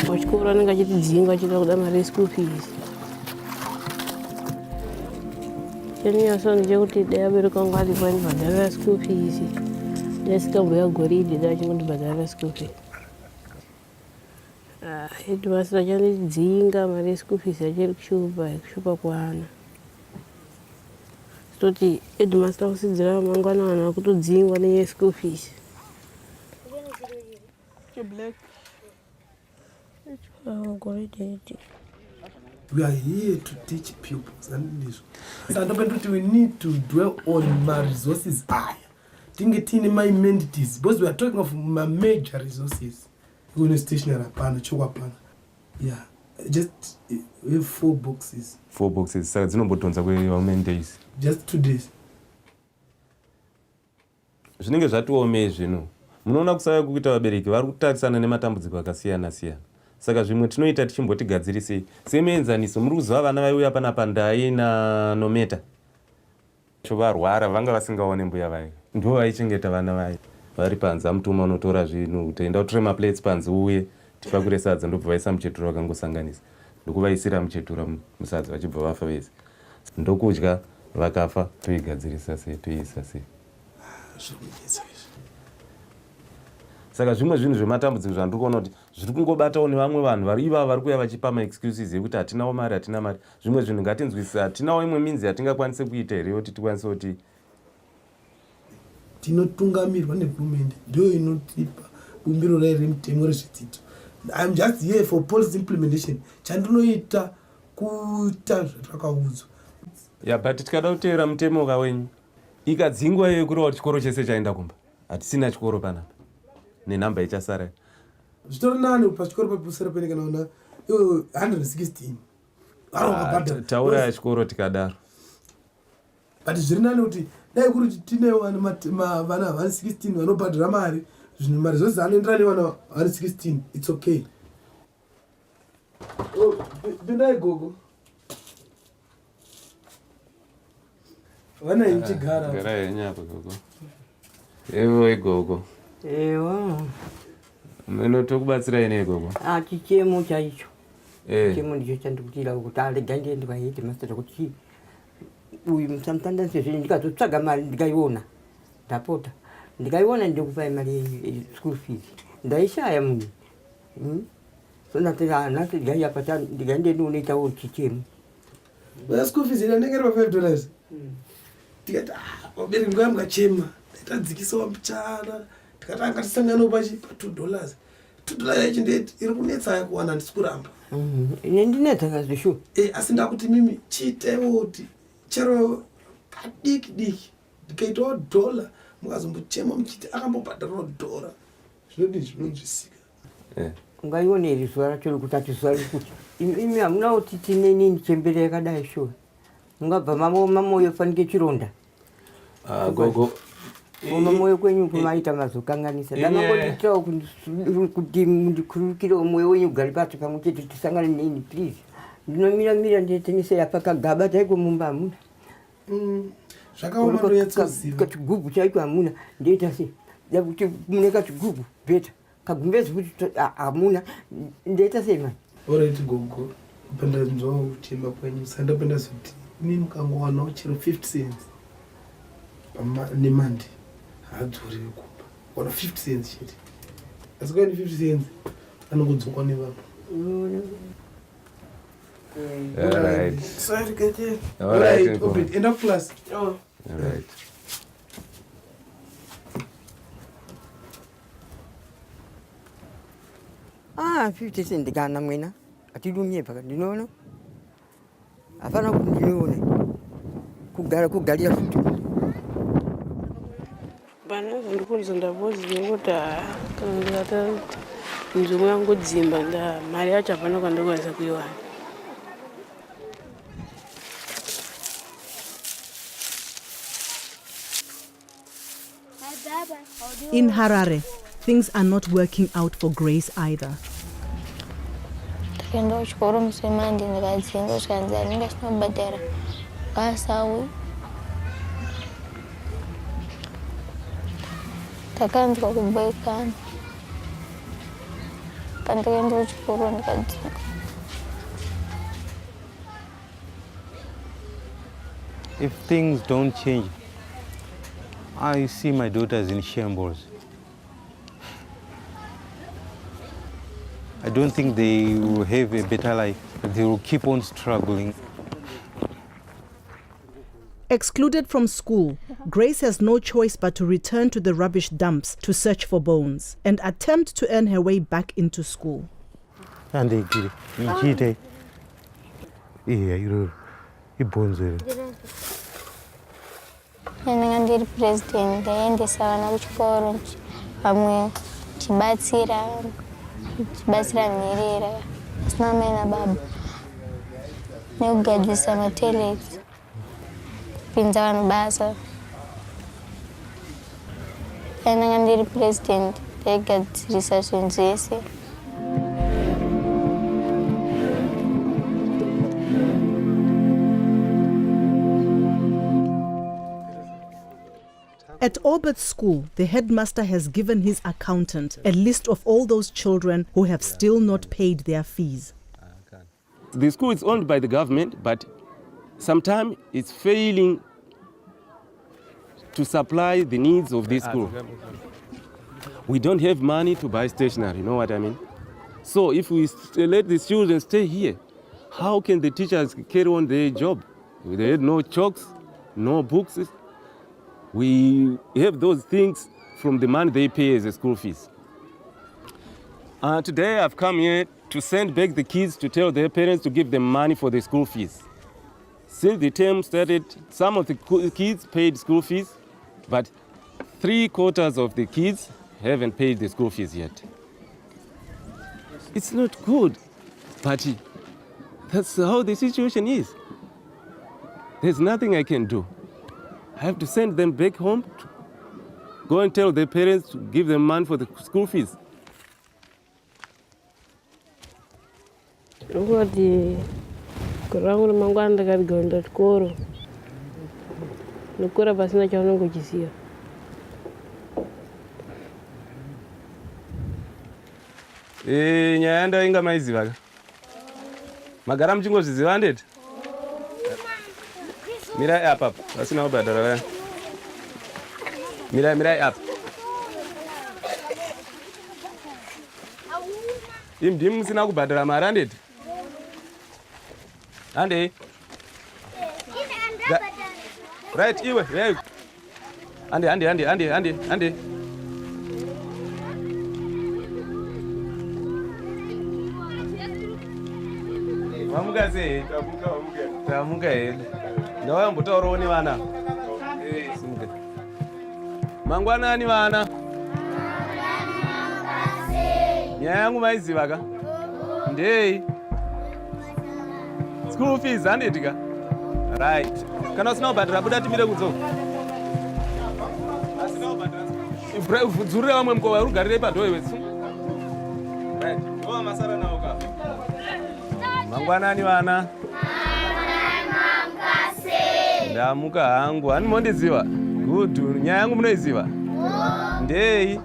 Pachikoro anenge achitidzinga achida kuda mari yeschool fees. Chandinyaso ndechekuti dai abereki angu aripo andibhadharira school fees ndaisikambouya goridhe dai achingondibhadharira school fees. Headmaster achandidzinga mari yeschool fees achiri kushupa kuana. Toti headmaster kusidzira mangwana vanhu vakutodzingwa nenyaya school fees. We are here to teach pupils and this. So we need to dwell on my resources higher. My amenities because we are talking of my major resources. We're going to stationary pan, choka. Yeah, just we have 4 boxes. 4 boxes. So it's no buttons away how many days? Just 2 days. Zvinenge zvatiomei zvino. Munoona kusaya kuita vabereki vari kutarisana nematambudziko akasiyana siyana. Saka zvimwe tinoita tichimbotigadzirisei semuenzaniso muri kuziva vana vaiuya panapa ndai nanometa varwara vanga vasingaone mbuya vai ndo vaichengeta vana vai vari panze amutuma unotora zvinhu utaenda utore maplates panze uye tipakure sadza ndobva vaisa muchetura vakangosanganisa ndokuvaisira muchetura musadza vachibva vafa vese ndokudya vakafa toigadzirisa sei toiisa sei. Saka zvimwe zvinhu zvematambudziko zvandiri kuona kuti zviri kungobatawo nevamwe vanhu vari ivava vari kuuya vachipa maexcuses ekuti hatinawo mari. Zvimwe zvinhu ngatinzwisise, hatinawo imwe minzi yatingakwanise kuita here kuti tikwanise kuti tinotungamirwa nehurumende ndiyo inotipa bumbiro rayo remutemo rezvidzidzo. I'm just here for policy implementation. Chandinoita kuita zvatakaudzwa. Yeah, but tikada kuteera mutemo wenyu ikadzingwa iyoyo kureva kuti chikoro chese chaenda kumba hatisina chikoro panapa nenhamba ichasara zvitori nani pachikoro papusira peneka naona 116 taura chikoro tikadaro but zviri nani kuti dai kuri kuti tine vana 116 vanobhadhira mari zvinhu mari zvose anoenderana nevana 116 it's okay. Pindai gogo vana ichigara gara yenyapa gogo evo igogo ewa meno tokubatsirai nei gogo chichemo chaicho chichemo ndicho chandikutira kuti alega ndiende kwaheadmaster kuti uyu musamutanda sezvo ndikazotsvaga mari ndikaiona ndapota ndikaiona ndikupai mari yeschool fees ndaishaya munhu so natigaiyapa ndigaende unoitawo chichemo school fees inanengerwa $5 tikati vabereki nguva mukachema tadzikisawo mbichana tikatanga tisanganawo pachi pa$2 yacho ndeti iri kunetsa kuwana handisi kuramba ine ndinetsa kazvishu asi ndakuti mimi chiitewo kuti chero kadiki diki ndikaitawo $1 mukazombochema muchiti akambobhadharawo $1 zvinodii zvinonzwisika ungaioneri zuva racho rekuti ati zuva rekuti imi hamuna kuti tine nini chembere yakadai shuwa ungabva mamoyo fanike chironda gogo mamoyo kwenyu kumaita mazokanganisa ndamangoditawo kuti ndikurukire mwoyo wenyu ugari pasi pamwe chete tisangane neni please ndinomiramira nditenese apa kagaba taiko mumba hamuna zvakaoma ndoyatsoziva kachigubhu chaiko hamuna ndoita sei dakuti mune kachigubhu bheta kagumbezi kuti hamuna ndoita sei mani alright gogo pandanzwawo kuchema kwenyu sandapenda kuti ini mukangowanawo chero 50 cents nemandi haadzori vekupa wana 50 cents chete asi kwaini 50 cents anongodzokwa nevanhu. Alright. Sorry, Katie. Alright, end of class. Alright. 50 cents ndikana mwena atidumye paka ndinono hapana kuti ndinoone kugarira futi bana ndikuuliza ndabvunza kuti kana ndikata nzvimbo yangu dzimba mari yacho hapana kwandikwanisa kuiwana. In Harare, things are not working out for Grace either. Ndakaenda kuchikoro musemande ndikadzinga kusvikanzi handinga chinobhadhara basawi. Ndakanzwa kuboekana pandakaenda kuchikoro ndikadzinga. If things don't change, I see my daughters in shambles. I don't think they will have a better life. They will keep on struggling. Excluded from school, Grace has no choice but to return to the rubbish dumps to search for bones and attempt to earn her way back into school. Ndanga ndiri president ndaendesa vana kuchikoro vamwe chibatsira nherera asina mai nababa nekugadzisa matoilets kupinza vanhu basa. Ndanga ndiri president ndaigadzirisa zvinhu zvese. At Orbit School, the headmaster has given his accountant a list of all those children who have still not paid their fees. The school is owned by the government, but sometimes it's failing to supply the needs of this school. We don't have money to buy stationery, you know what I mean? So if we let the children stay here, how can the teachers carry on their job? They had no chalks, no books. We have those things from the money they pay as a school fees. Today I've come here to send back the kids to tell their parents to give them money for the school fees. Since the term started, some of the kids paid school fees, but 3/4 of the kids haven't paid the school fees yet. It's not good, but that's how the situation is. There's nothing I can do. I have to send them back home to go and tell their parents to give them money for the school fees. Ngoti kurangu mangwana ndakarigaenda chikoro nokura pasina chaunongochiziva. Nyaya ndainga maiziva magara muchingozviziva ndeti mirai apa pasina kubhadhara vaya mirai apa imdimu musina kubhadhara mari andeti ande right iwe yai ande vamuka sei tamuka here ndawayambotaurawo nevana simuka mangwanani vana nyaya yangu maiziva ka ndei school fees handeti ka right kana usina kubhadhara buda timire kunzo dzurire vamwe mukova urugarirei padhowe wetsu right ova masara nawo ka mangwanani vana ndamuka hangu hanimondiziva good nyaya yangu munoiziva ndei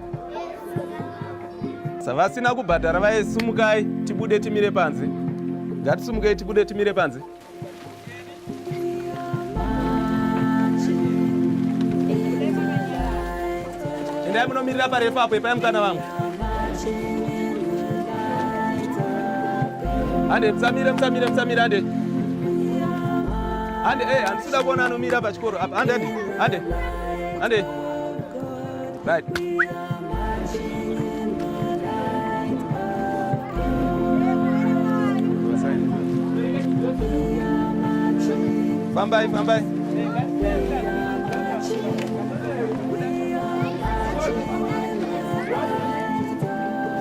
savasina kubhadhara vaisumukai tibude timire panze ngatisumukei tibude timire panze endai munomirira parefu apo ipai mukana vangu ande musamire ande handisida kuona anomira pachikoro apa ande right Fambai, fambai.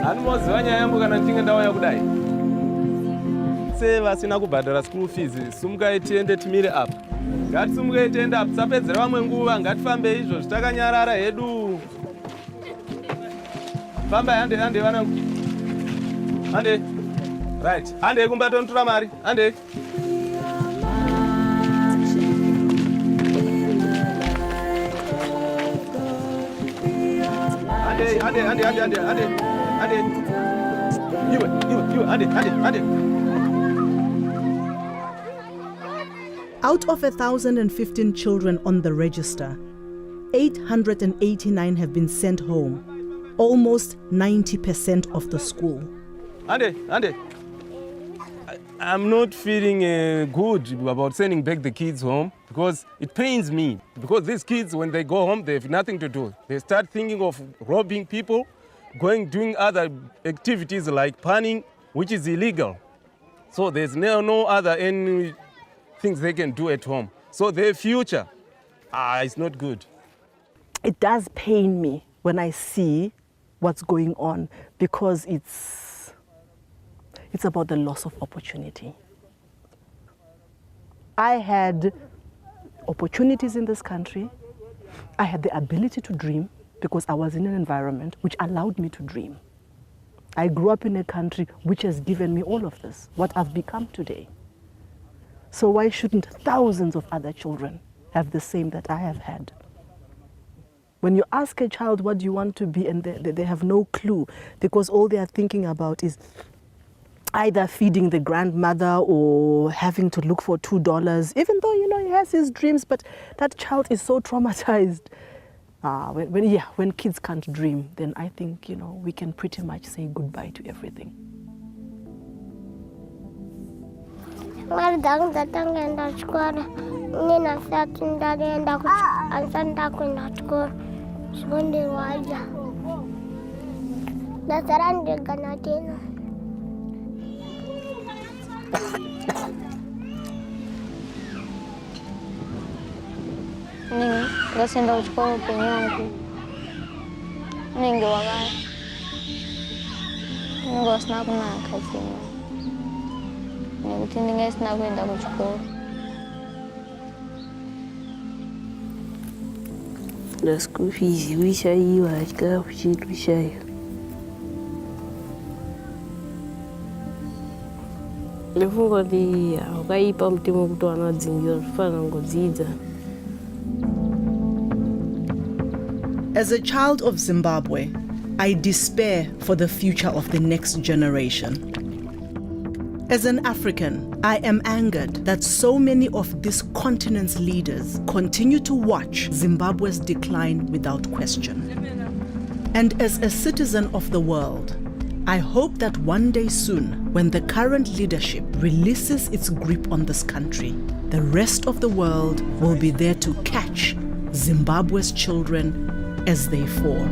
Anomoziva nyaya yangu kana ndichinge ndauya kudai. Se vasina kubhadhara school fees, sumukai tiende timire apa. Ngatisumukei tiende apa, tisapedzera vamwe nguva, ngatifambei izvozvo takanyarara hedu. Fambai, hande vanangu. Hande. Right. Hande kumbato ntura mari. Hande. Out of 1,015 children on the register, 889 have been sent home, almost 90% of the school. Ande. I'm not feeling good about sending back the kids home because it pains me. Because these kids, when they go home, they have nothing to do. They start thinking of robbing people, doing other activities like panning, which is illegal. So there's no other any things they can do at home. So their future is not good. It does pain me when I see what's going on because it's about the loss of opportunity. I had opportunities in this country. I had the ability to dream because I was in an environment which allowed me to dream. I grew up in a country which has given me all of this, what I've become today. So why shouldn't thousands of other children have the same that I have had? When you ask a child what do you want to be and they have no clue because all they are thinking about is either feeding the grandmother or having to look for $2, even though, he has his dreams, but that child is so traumatized. When kids can't dream, then I think, we can pretty much say goodbye to everything. Ngadang datang enda sekolah, ini nasihat dari enda aku ansan tak enda sekolah, sekolah wajah. Dasaran juga nanti. Ning, gak senda sekolah penyangku. Ning gak wakai. Ning gak snap nak kasih. The school fees, which are you at go, which are you? The fungo the Gai pump Timo to another your fan and Godzilla. As a child of Zimbabwe, I despair for the future of the next generation. As an African, I am angered that so many of this continent's leaders continue to watch Zimbabwe's decline without question. And as a citizen of the world, I hope that one day soon, when the current leadership releases its grip on this country, the rest of the world will be there to catch Zimbabwe's children as they fall.